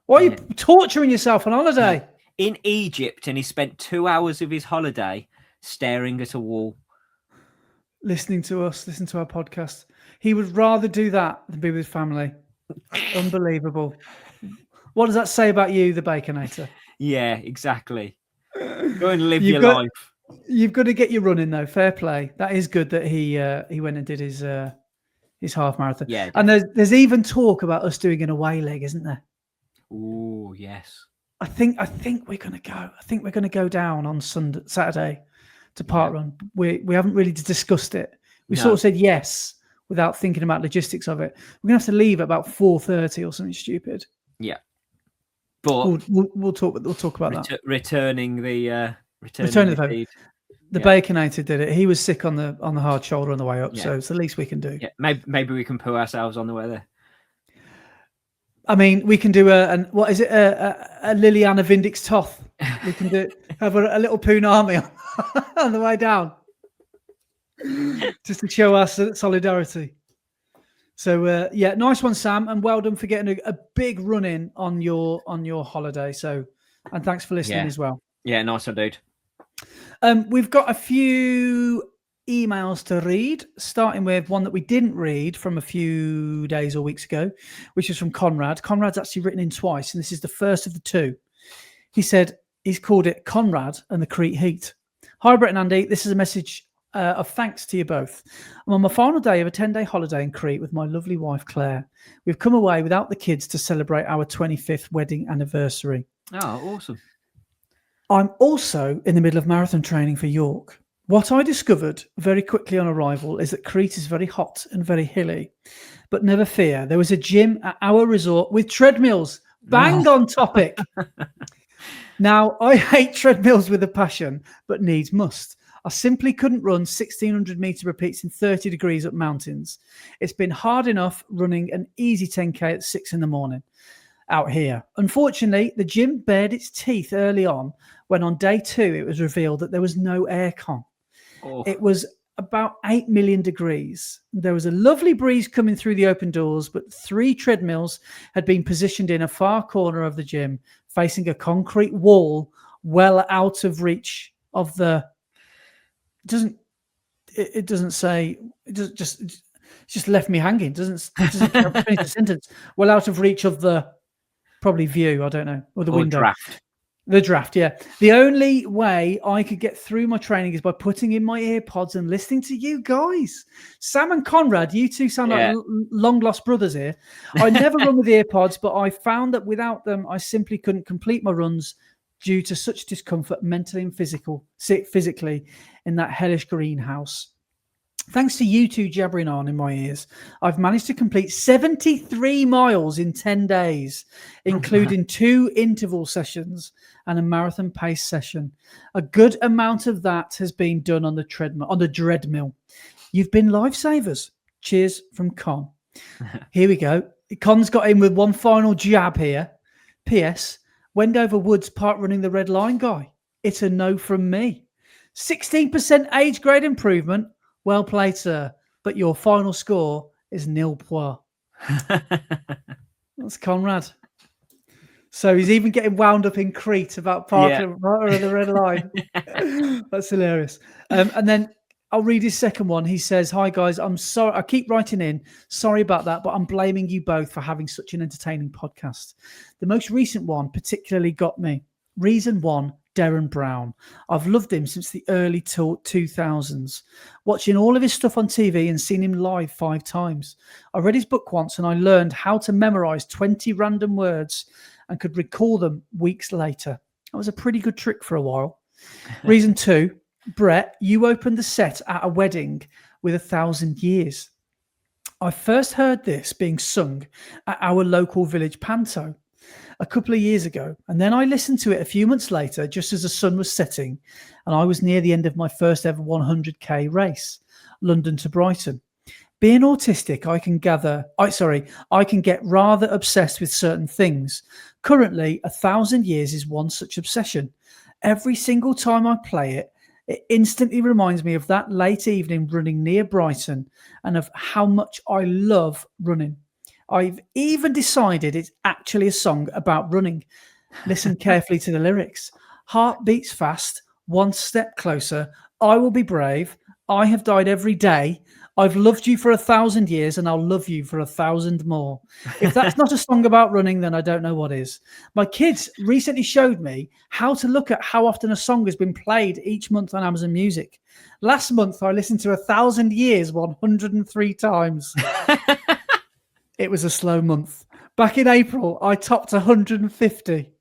Why are you torturing yourself on holiday? in Egypt, and he spent 2 hours of his holiday staring at a wall. Listening to us, listen to our podcast. He would rather do that than be with family. Unbelievable. What does that say about you, the Baconator? Yeah, exactly. Go and live You've your life. You've got to get your running though. Fair play. That is good that he went and did his half marathon. Yeah, and there's even talk about us doing an away leg, isn't there? Oh yes. I think we're gonna go. I think we're gonna go down on Saturday to Parkrun. Yeah. We haven't really discussed it. We sort of said yes without thinking about logistics of it. We're gonna have to leave at about 4:30 or something stupid. Yeah, but we'll talk about that. Returning the feed. The Baconator did it. He was sick on the hard shoulder on the way up, so it's the least we can do. Yeah, maybe we can poo ourselves on the way there. I mean, we can do a Liliana Vindix Toth. We can have a little poon army on the way down, just to show us solidarity. So nice one, Sam, and well done for getting a big run in on your holiday. So, and thanks for listening as well. Yeah, nice one, dude. We've got a few emails to read, starting with one that we didn't read from a few days or weeks ago, which is from Conrad. Conrad's actually written in twice, and this is the first of the two. He said he's called it Conrad and the Crete Heat. Hi, Brett and Andy. This is a message of thanks to you both. I'm on my final day of a 10-day holiday in Crete with my lovely wife, Claire. We've come away without the kids to celebrate our 25th wedding anniversary. Oh, awesome. I'm also in the middle of marathon training for York. What I discovered very quickly on arrival is that Crete is very hot and very hilly. But never fear, there was a gym at our resort with treadmills. Bang on topic. Now, I hate treadmills with a passion, but needs must. I simply couldn't run 1,600 meter repeats in 30 degrees up mountains. It's been hard enough running an easy 10K at 6 a.m. out here. Unfortunately, the gym bared its teeth early on when on day 2, it was revealed that there was no aircon. Oh. It was about 8 million degrees. There was a lovely breeze coming through the open doors, but 3 treadmills had been positioned in a far corner of the gym, facing a concrete wall well out of reach of the... It doesn't say... It just left me hanging. It doesn't finish the sentence. Well out of reach of the... Probably view, I don't know, or the window. Draft. The draft, yeah. The only way I could get through my training is by putting in my earpods and listening to you guys. Sam and Conrad, you two sound like long-lost brothers here. I never run with earpods, but I found that without them, I simply couldn't complete my runs due to such discomfort mentally and physically in that hellish greenhouse. Thanks to you two jabbering on in my ears, I've managed to complete 73 miles in 10 days, including 2 interval sessions and a marathon pace session. A good amount of that has been done on the treadmill. You've been lifesavers. Cheers from Con. Here we go. Con's got in with one final jab here. P.S. Wendover Woods Park running the red line guy. It's a no from me. 16% age grade improvement. Well played, sir. But your final score is 0 points. That's Conrad. So he's even getting wound up in Crete about Parkrun or the red line. That's hilarious. And then I'll read his second one. He says, "Hi guys, I'm sorry. I keep writing in. Sorry about that, but I'm blaming you both for having such an entertaining podcast. The most recent one particularly got me. Reason 1. Darren Brown. I've loved him since the early 2000s, watching all of his stuff on TV and seen him live 5 times. I read his book once and I learned how to memorize 20 random words and could recall them weeks later. That was a pretty good trick for a while. Reason 2, Brett, you opened the set at a wedding with 1,000 years. I first heard this being sung at our local village panto a couple of years ago, and then I listened to it a few months later just as the sun was setting and I was near the end of my first ever 100k race, London to Brighton. Being autistic, I can get rather obsessed with certain things. Currently, 1,000 years is one such obsession. Every single time I play it, it instantly reminds me of that late evening running near Brighton and of how much I love running. I've even decided it's actually a song about running. Listen carefully to the lyrics. Heart beats fast, one step closer. I will be brave. I have died every day. I've loved you for 1,000 years and I'll love you for 1,000 more. If that's not a song about running, then I don't know what is. My kids recently showed me how to look at how often a song has been played each month on Amazon Music. Last month, I listened to 1,000 Years 103 times. It was a slow month. Back in April, I topped 150.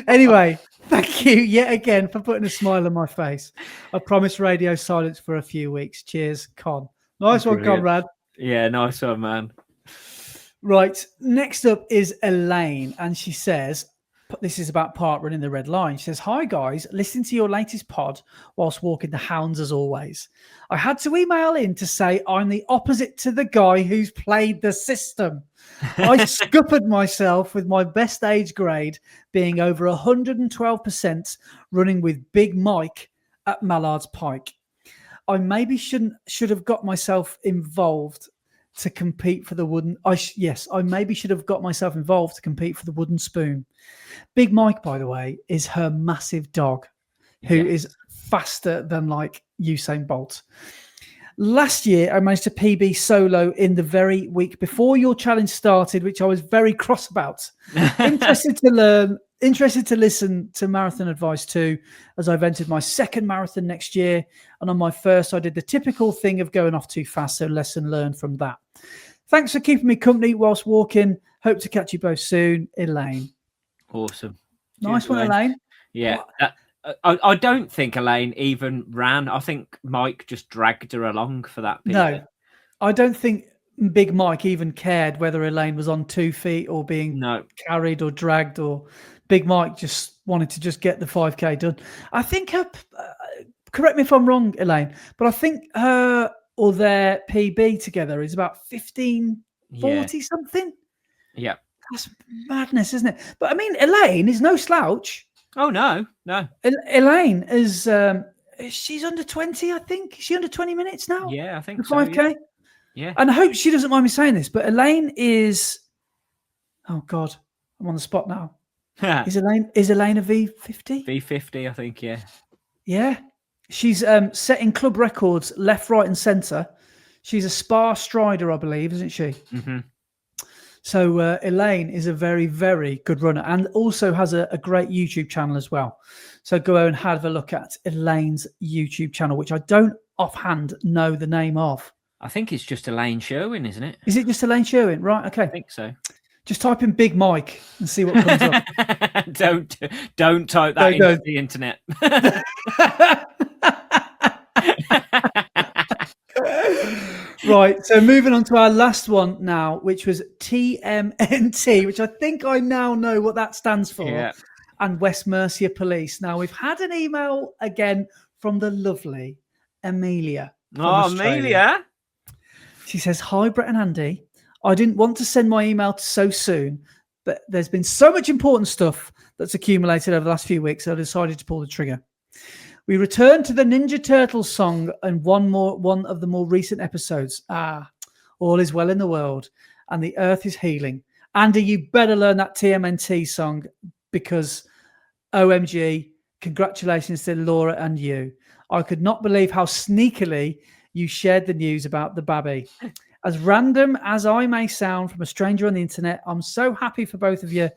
Anyway, thank you yet again for putting a smile on my face. I promise radio silence for a few weeks. Cheers, Con. Nice one, Conrad. Yeah, nice one, man. Right, next up is Elaine, and she says, this is about Parkrun in the Red Line. She says, hi, guys. Listening to your latest pod whilst walking the hounds as always. I had to email in to say I'm the opposite to the guy who's played the system. I scuppered myself with my best age grade being over 112% running with Big Mike at Mallard's Pike. I maybe should have got myself involved to compete for the wooden. I maybe should have got myself involved to compete for the wooden spoon. Big Mike, by the way, is her massive dog, who is faster than like Usain Bolt. Last year, I managed to PB solo in the very week before your challenge started, which I was very cross about. Interested to listen to marathon advice too, as I've entered my second marathon next year. And on my first, I did the typical thing of going off too fast. So lesson learned from that. Thanks for keeping me company whilst walking. Hope to catch you both soon. Elaine. Awesome. Nice one, Elaine. Yeah. I don't think Elaine even ran. I think Mike just dragged her along for that PB. No, I don't think Big Mike even cared whether Elaine was on 2 feet or being carried or dragged, or Big Mike just wanted to just get the 5K done. I think correct me if I'm wrong, Elaine, but I think her or their PB together is about 15:40 something. Yeah. That's madness, isn't it? But I mean, Elaine is no slouch. Oh, no. Elaine is, she's under 20, I think. Is she under 20 minutes now? Yeah, I think so. 5K? Yeah. And I hope she doesn't mind me saying this, but Elaine is, oh God, I'm on the spot now. Is Elaine a V50? V50, I think, yeah. Yeah. She's setting club records left, right, and centre. She's a Spa Strider, I believe, isn't she? Mm-hmm. So Elaine is a very, very good runner and also has a great YouTube channel as well. So go and have a look at Elaine's YouTube channel, which I don't offhand know the name of. I think it's just Elaine Sherwin, isn't it? Is it just Elaine Sherwin? Right, okay. I think so. Just type in Big Mike and see what comes up. Don't type that into the internet. Right, so moving on to our last one now, which was TMNT, which I think I now know what that stands for, and West Mercia Police. Now, we've had an email again from the lovely Amelia. Oh, Amelia. She says, hi, Brett and Andy. I didn't want to send my email so soon, but there's been so much important stuff that's accumulated over the last few weeks, so I decided to pull the trigger. We returned to the Ninja Turtles song and one of the more recent episodes. All is well in the world and the earth is healing. Andy, you better learn that TMNT song because OMG, congratulations to Laura and you. I could not believe how sneakily you shared the news about the babby. As random as I may sound from a stranger on the internet, I'm so happy for both of you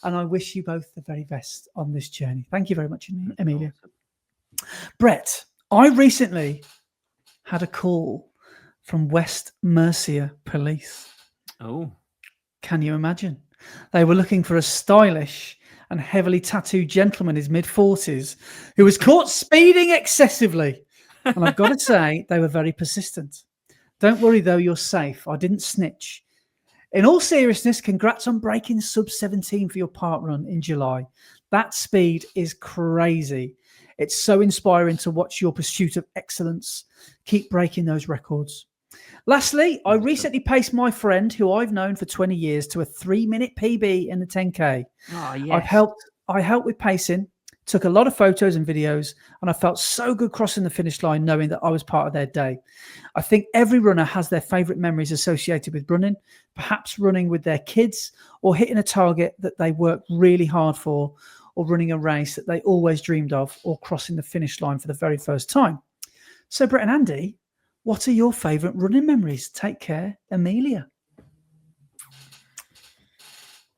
and I wish you both the very best on this journey. Thank you very much, Amelia. Brett, I recently had a call from West Mercia Police. Oh. Can you imagine? They were looking for a stylish and heavily tattooed gentleman in his mid-40s who was caught speeding excessively. And I've got to say, they were very persistent. Don't worry, though, you're safe. I didn't snitch. In all seriousness, congrats on breaking sub 17 for your Parkrun in July. That speed is crazy. It's so inspiring to watch your pursuit of excellence. Keep breaking those records. Lastly, I recently paced my friend, who I've known for 20 years, to a 3-minute PB in the 10K. Oh, yes. I helped with pacing, took a lot of photos and videos, and I felt so good crossing the finish line knowing that I was part of their day. I think every runner has their favourite memories associated with running, perhaps running with their kids or hitting a target that they worked really hard for, or running a race that they always dreamed of, or crossing the finish line for the very first time. So, Brett and Andy, what are your favourite running memories? Take care, Amelia.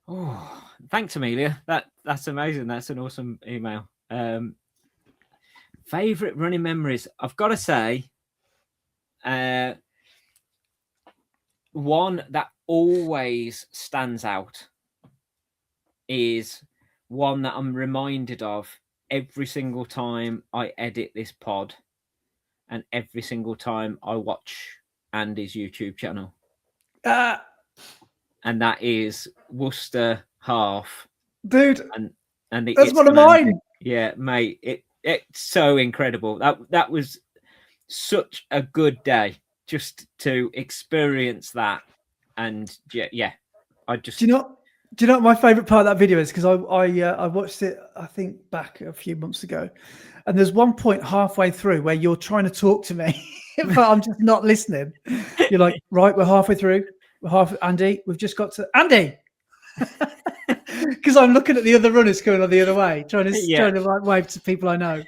Oh, thanks, Amelia. That's amazing. That's an awesome email. Favorite running memories, I've got to say, one that always stands out is one that I'm reminded of every single time I edit this pod and every single time I watch Andy's YouTube channel. And that is Worcester half. Dude, and that's one of mine. Yeah, mate, it's so incredible. That was such a good day just to experience that. And yeah, I just... Do you know what my favourite part of that video is? Because I watched it, I think, back a few months ago. And there's one point halfway through where you're trying to talk to me, but I'm just not listening. You're like, right, we're halfway through. Andy, we've just got to... Andy! Because I'm looking at the other runners going on the other way, trying to wave to people I know.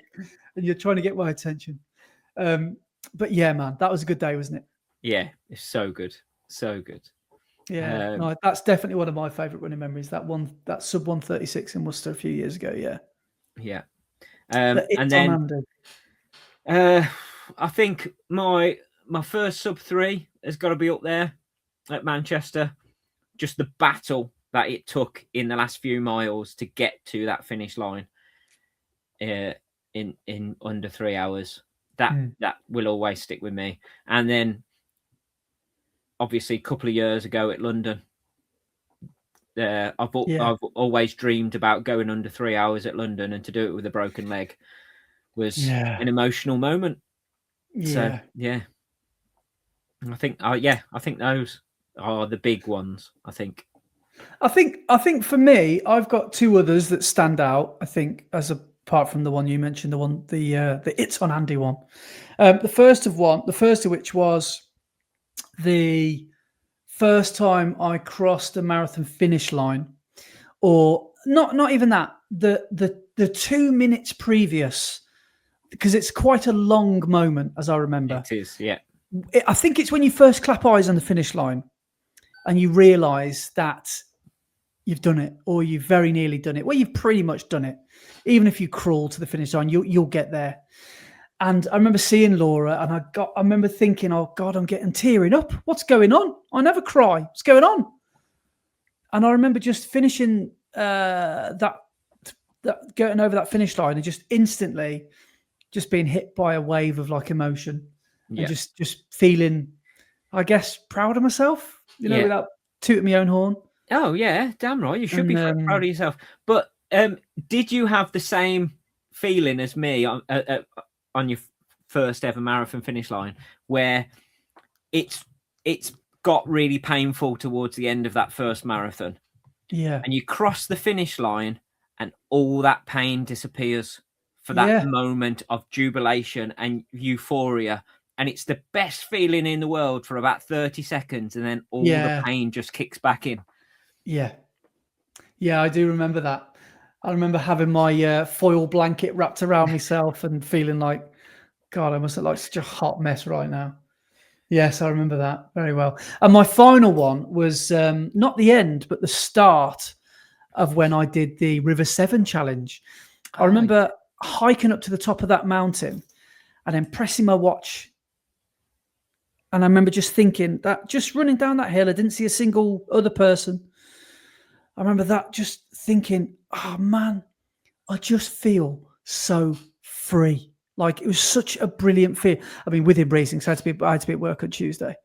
And you're trying to get my attention. But yeah, man, that was a good day, wasn't it? Yeah, it's so good. So good. Yeah, no, that's definitely one of my favourite running memories. That sub 136 in Worcester a few years ago. Yeah. And then I think my first sub 3 has got to be up there at Manchester. Just the battle that it took in the last few miles to get to that finish line in under 3 hours. That will always stick with me. And then obviously a couple of years ago at London, I've always dreamed about going under 3 hours at London, and to do it with a broken leg was an emotional moment. Yeah. So yeah, I think those are the big ones. I think for me, I've got two others that stand out. I think, apart from the one you mentioned, the It's on Andy one. The first of which was the first time I crossed a marathon finish line, or not even that. The 2 minutes previous, because it's quite a long moment, as I remember. It is, yeah. I think it's when you first clap eyes on the finish line, and you realise that you've done it, or you've very nearly done it. Well, you've pretty much done it. Even if you crawl to the finish line, you'll get there. And I remember seeing Laura, and I remember thinking, oh God, I'm getting tearing up. What's going on? I never cry. What's going on? And I remember just finishing that getting over that finish line, and just instantly just being hit by a wave of like emotion, and just feeling, I guess, proud of myself, without tooting my own horn. Oh yeah, damn right. You should be proud of yourself. But did you have the same feeling as me on your first ever marathon finish line, where it's got really painful towards the end of that first marathon? Yeah. And you cross the finish line and all that pain disappears for that moment of jubilation and euphoria. And it's the best feeling in the world for about 30 seconds. And then all the pain just kicks back in. Yeah. Yeah, I do remember that. I remember having my foil blanket wrapped around myself and feeling like, God, I must look like such a hot mess right now. Yes, I remember that very well. And my final one was not the end, but the start of when I did the River 7 challenge. I remember hiking up to the top of that mountain and then pressing my watch. And I remember just thinking that, just running down that hill, I didn't see a single other person. I remember that, just thinking, oh man, I just feel so free. Like, it was such a brilliant feel. I mean, within reason, so I had to be at work on Tuesday.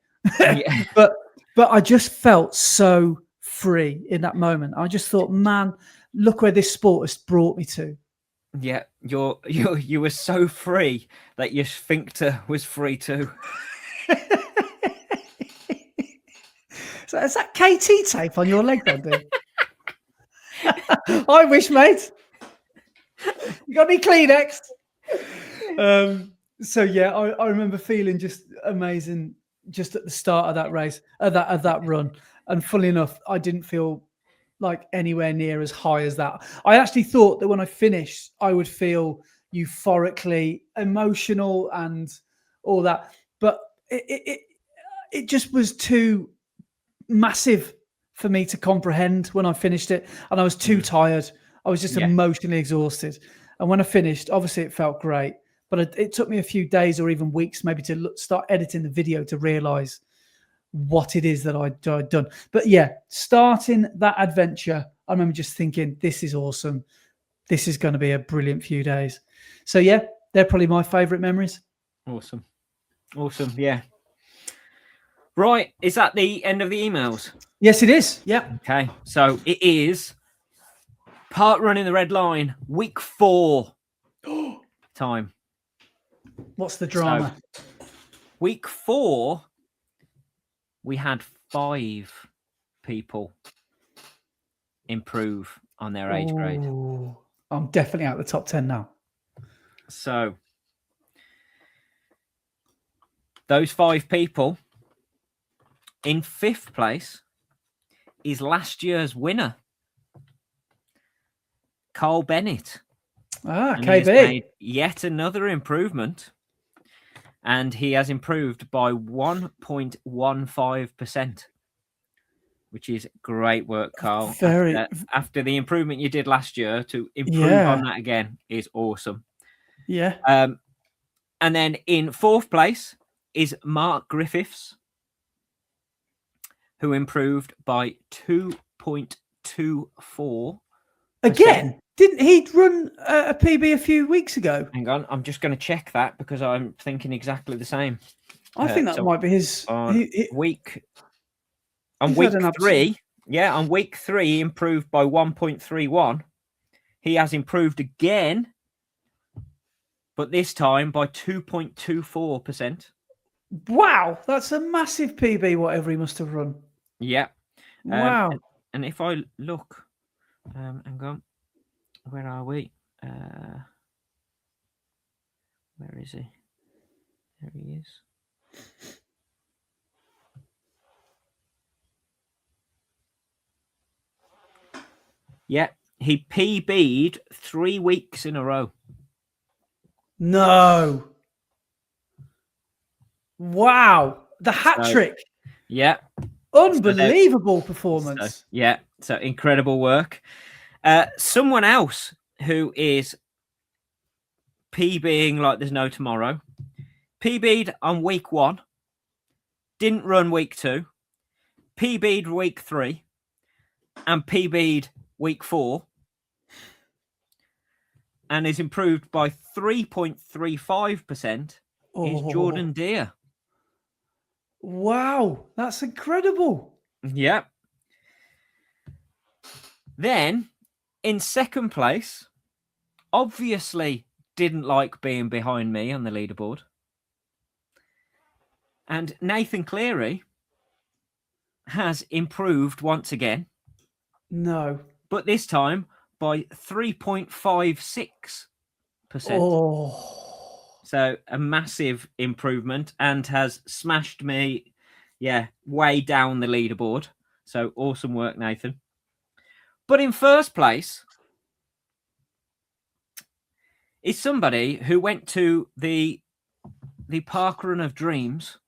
but I just felt so free in that moment. I just thought, man, look where this sport has brought me to. Yeah, you were so free that your sphincter was free too. So is that KT tape on your leg then, dude? I wish, mate. You got any Kleenex? So yeah, I remember feeling just amazing just at the start of that race, of that run. And funnily enough, I didn't feel like anywhere near as high as that. I actually thought that when I finished, I would feel euphorically emotional and all that, but it just was too massive for me to comprehend when I finished it, and I was too tired. I was just emotionally exhausted. And when I finished, obviously it felt great, but it took me a few days or even weeks maybe to start editing the video to realize what it is that I'd done. But yeah, starting that adventure, I remember just thinking, this is awesome. This is going to be a brilliant few days. So yeah, they're probably my favorite memories. Awesome. Yeah. Right. Is that the end of the emails? Yes, it is. Yeah. Okay. So it is Parkrun in the Red Line, week 4 time. What's the drama? So, week 4, we had 5 people improve on their age grade. I'm definitely out of the top 10 now. So those 5 people, in 5th place is last year's winner, Carl Bennett. KB. He has made yet another improvement, and he has improved by 1.15%, which is great work, Carl. After the improvement you did last year, to improve on that again is awesome. Yeah. And then in 4th place is Mark Griffiths, who improved by 2.24%. Again, didn't he run a PB a few weeks ago? Hang on, I'm just going to check that because I'm thinking exactly the same. I think that might be his week 3. Yeah, on week 3, he improved by 1.31. He has improved again, but this time by 2.24%. Wow, that's a massive PB, whatever he must have run. Yeah. Wow. And if I look, hang on, where are we? Where is he? There he is. Yeah, he PB'd 3 weeks in a row. No. Wow. The hat trick. Yeah. Unbelievable performance. So incredible work. Someone else who is PBing like there's no tomorrow. PB'd on week 1. Didn't run week 2. PB'd week 3. And PB'd week 4. And is improved by 3.35%. Is Jordan Deere. Wow, that's incredible. Yeah. Then, in 2nd place, obviously didn't like being behind me on the leaderboard. And Nathan Cleary has improved once again. No. But this time by 3.56%. So a massive improvement, and has smashed me, way down the leaderboard. So awesome work, Nathan. But in 1st place is somebody who went to the Parkrun of Dreams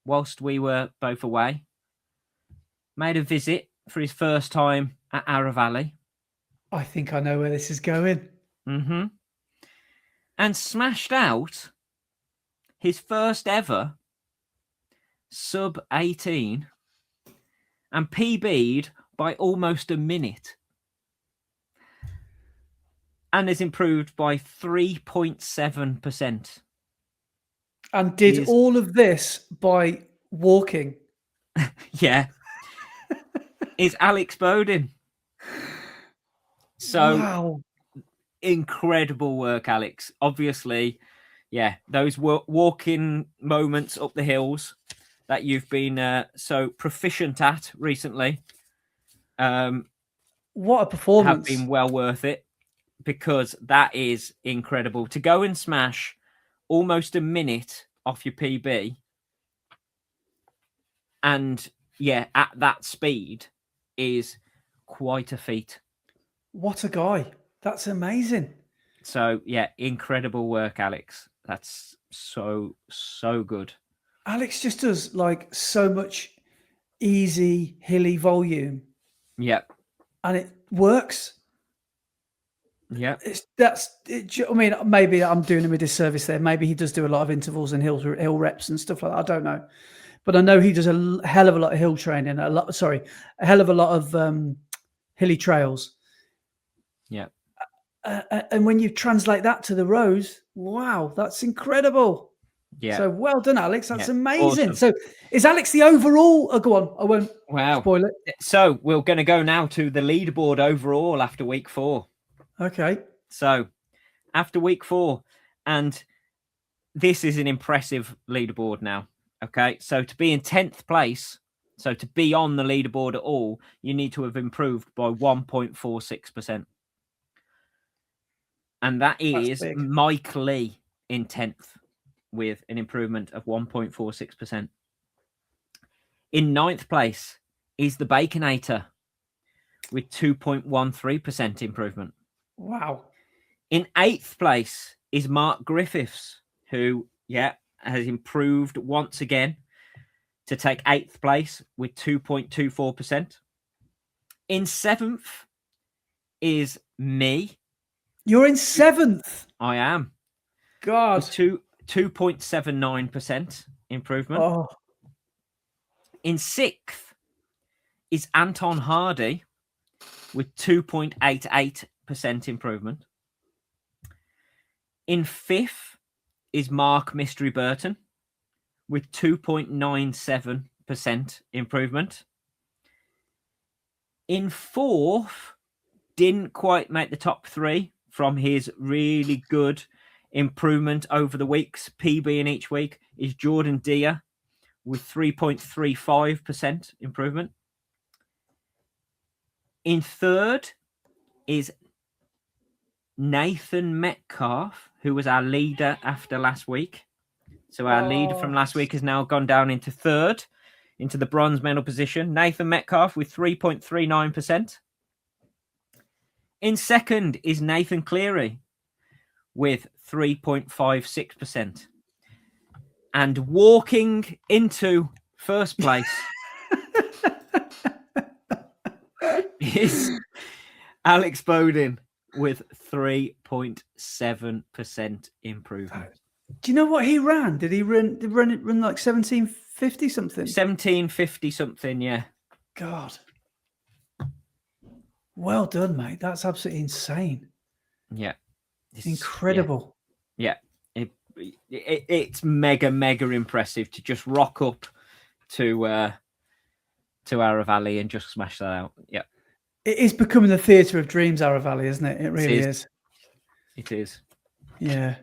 whilst we were both away. Made a visit for his first time at Ara Valley. I think I know where this is going. Mm-hmm. And smashed out his first ever sub 18 and PB'd by almost a minute. And has improved by 3.7%. And did all of this by walking? Yeah. Is Alex Bowden. So, wow. Incredible work, Alex. Obviously, those walking moments up the hills that you've been so proficient at recently. What a performance. Have been well worth it. because that is incredible. To go and smash almost a minute off your PB, and at that speed is quite a feat. What a guy. That's amazing. So, incredible work, Alex. That's so good. Alex just does like so much easy, hilly volume. Yep. And it works. Yeah. I mean, maybe I'm doing him a disservice there. Maybe he does do a lot of intervals and hill reps and stuff like that. I don't know. But I know he does a hell of a lot of hill training, a hell of a lot of hilly trails. Yeah. And when you translate that to the roads, wow, that's incredible. Yeah. So well done, Alex. That's amazing. Awesome. So is Alex the overall? Oh, go on. I won't spoil it. So we're going to go now to the leaderboard overall after week 4. Okay. So after week 4, and this is an impressive leaderboard now. Okay. So to be in 10th place, so to be on the leaderboard at all, you need to have improved by 1.46%. And that is Mike Lee in 10th with an improvement of 1.46%. In 9th place is the Baconator with 2.13% improvement. Wow. In 8th place is Mark Griffiths, who, has improved once again to take 8th place with 2.24%. In 7th is me. You're in 7th. I am. God. 2.79% improvement. Oh. In 6th is Anton Hardy with 2.88% improvement. In 5th is Mark Mystery Burton with 2.97% improvement. In 4th, didn't quite make the top 3 from his really good improvement over the weeks, PB in each week, is Jordan Deere with 3.35% improvement. In 3rd is Nathan Metcalf, who was our leader after last week. So our leader from last week has now gone down into 3rd, into the bronze medal position. Nathan Metcalf with 3.39%. In 2nd is Nathan Cleary with 3.56%. And walking into 1st place is Alex Bowden with 3.7% improvement. Do you know what he ran? Did he run like 1750 something? 1750 something, yeah. God. Well done, mate. That's absolutely insane. Yeah. Incredible. Yeah. It's mega impressive to just rock up to Ara Valley and just smash that out. Yeah. It is becoming the theatre of dreams, Ara Valley, isn't it? It really is. It is. Yeah,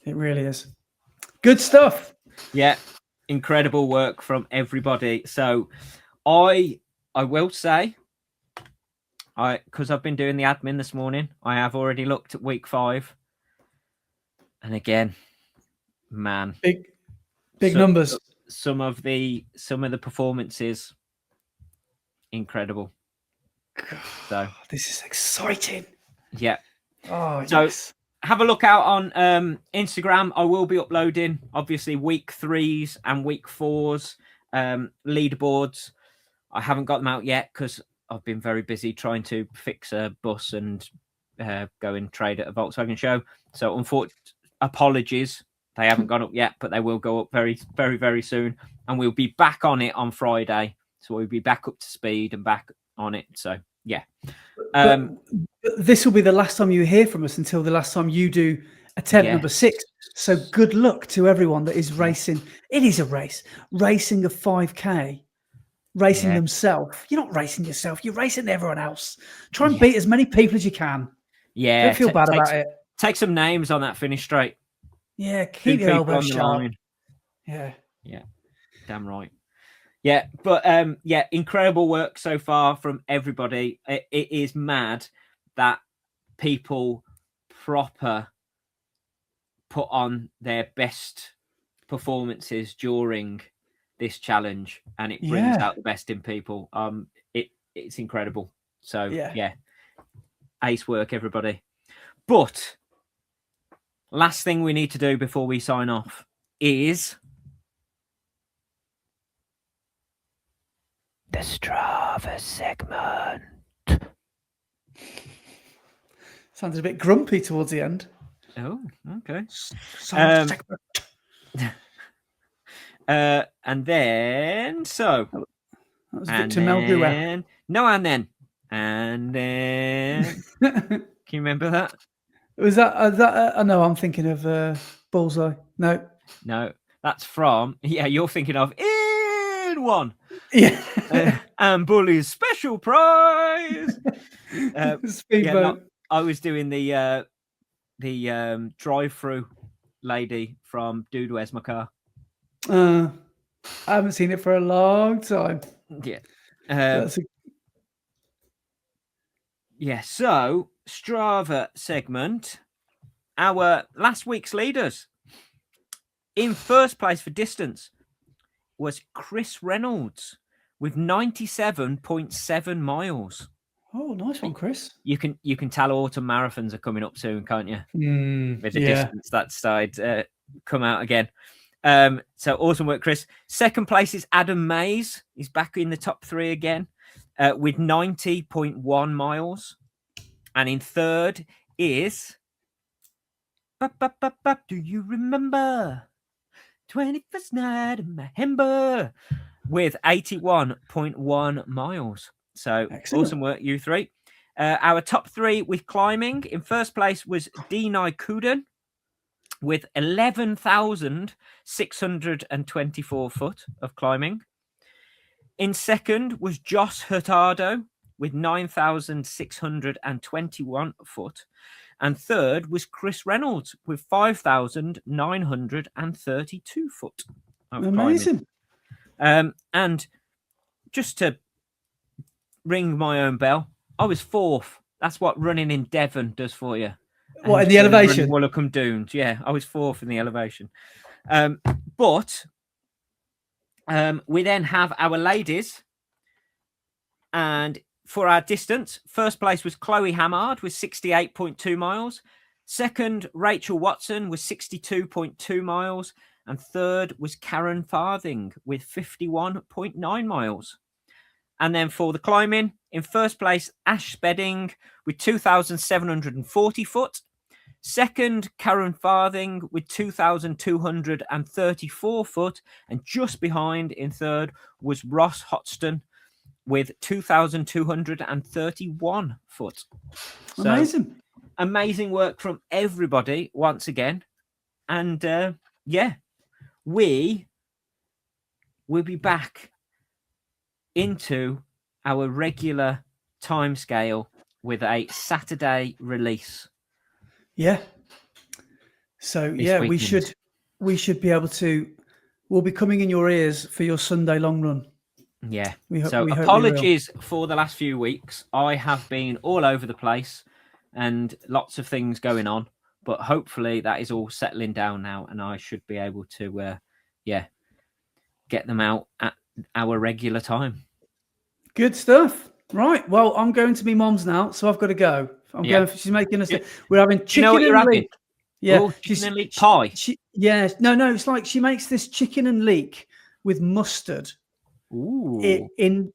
it really is. Good stuff. Yeah. Incredible work from everybody. So I will say, because I've been doing the admin this morning, I have already looked at week 5. And again, man, big numbers. Some of the performances, incredible. So this is exciting. Yeah. Oh, so yes. Have a look out on Instagram. I will be uploading, obviously, week 3s and week 4s leaderboards. I haven't got them out yet because I've been very busy trying to fix a bus and go and trade at a Volkswagen show. So unfortunately, apologies. They haven't gone up yet, but they will go up very, very, very soon. And we'll be back on it on Friday. So we'll be back up to speed and back on it. So, yeah. But this will be the last time you hear from us until the last time you do attempt number 6. So good luck to everyone that is racing. It is a race. Racing a 5K. Racing themselves. You're not racing yourself. You're racing everyone else. Try and beat as many people as you can. Yeah. Don't feel bad about it. Take some names on that finish straight. Yeah. Keep your elbow sharp. Line. Yeah. Yeah. Damn right. Yeah. But incredible work so far from everybody. It is mad that people proper put on their best performances during this challenge, and it brings out the best in people. It's incredible. So yeah, ace work, everybody. But last thing we need to do before we sign off is the Strava segment. Sounds a bit grumpy towards the end. Oh, okay. And then that was Victor Maguire. And then. Can you remember that? Was that? I know. I'm thinking of Bullseye. No, that's from. Yeah, you're thinking of In One. Yeah, and Bully's special prize. Speedboat. I was doing the drive-through lady from Dude, Where's My Car? I haven't seen it for a long time. Yeah. Yeah, so Strava segment. Our last week's leaders. In first place for distance was Chris Reynolds with 97.7 miles. Oh, nice one, Chris. You can tell autumn marathons are coming up soon, can't you? With the distance that side come out again. So awesome work, Chris. Second place is Adam Mays. He's back in the top 3 again with 90.1 miles. And in third is do you remember 21st night of Mahemba with 81.1 miles. So excellent. Awesome work, you three. Our top 3 with climbing. In first place was Denai Kuden with 11,624 foot of climbing. In second was Josh Hurtado with 9,621 foot. And third was Chris Reynolds with 5,932 foot of amazing climbing. And just to ring my own bell, I was 4th. That's what running in Devon does for you. What, in the elevation? Wollacombe Dunes. Yeah, I was 4th in the elevation. But we then have our ladies. And for our distance, first place was Chloe Hamard with 68.2 miles. Second, Rachel Watson with 62.2 miles. And third was Karen Farthing with 51.9 miles. And then for the climbing, in first place, Ash Spedding with 2,740 foot. Second, Karen Farthing with 2,234 foot. And just behind in third was Ross Hotston with 2,231 foot. Amazing. So, amazing work from everybody once again. And we will be back into our regular time scale with a Saturday release. Yeah. So we should be able to. We'll be coming in your ears for your Sunday long run. Yeah. Apologies for the last few weeks. I have been all over the place and lots of things going on, but hopefully that is all settling down now, and I should be able to, get them out at our regular time. Good stuff. Right. Well, I'm going to be mom's now, so I've got to go. She's making us. We're having chicken and leek. Yeah, chicken and leek pie. No. It's like she makes this chicken and leek with mustard. Ooh.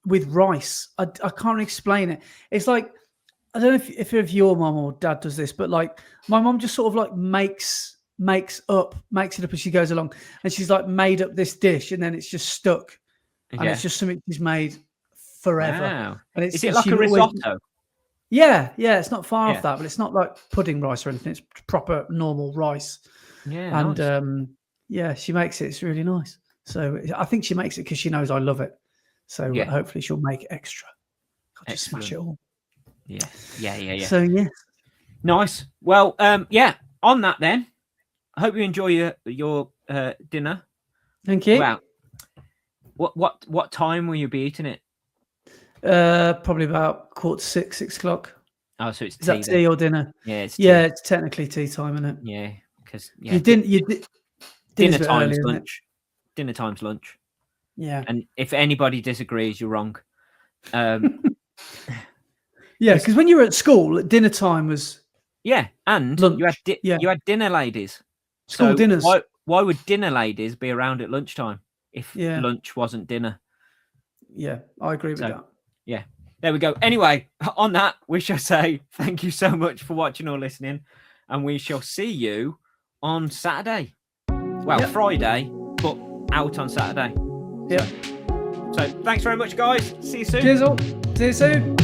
With rice. I can't explain it. It's like, I don't know if your mom or dad does this, but like my mom just sort of like makes it up as she goes along, and she's like made up this dish, and then it's just stuck, and it's just something she's made forever. Wow. And is it like a risotto? Yeah, it's not far off that, but it's not like pudding rice or anything. It's proper normal rice. Yeah, and nice. She makes it. It's really nice. So I think she makes it because she knows I love it. So hopefully she'll make extra. I'll just smash it all. Yeah. So yeah, nice. Well, on that then, I hope you enjoy your dinner. Thank you. Wow. What time will you be eating it? Probably about 5:45, 6 o'clock. Oh, so it's Is that tea or dinner? Yeah, it's tea. It's technically tea time, isn't it? Yeah, because dinner time's lunch. Dinner time's lunch. Yeah. And if anybody disagrees, you're wrong. Because when you were at school, dinner time was and lunch. You had dinner ladies. School dinners. Why would dinner ladies be around at lunchtime if lunch wasn't dinner? Yeah, I agree with that. Yeah, there we go. Anyway, on that, we shall say thank you so much for watching or listening, and we shall see you on Saturday. Well, Friday, but out on Saturday. Yeah. So thanks very much, guys. See you soon. Cheers all. See you soon.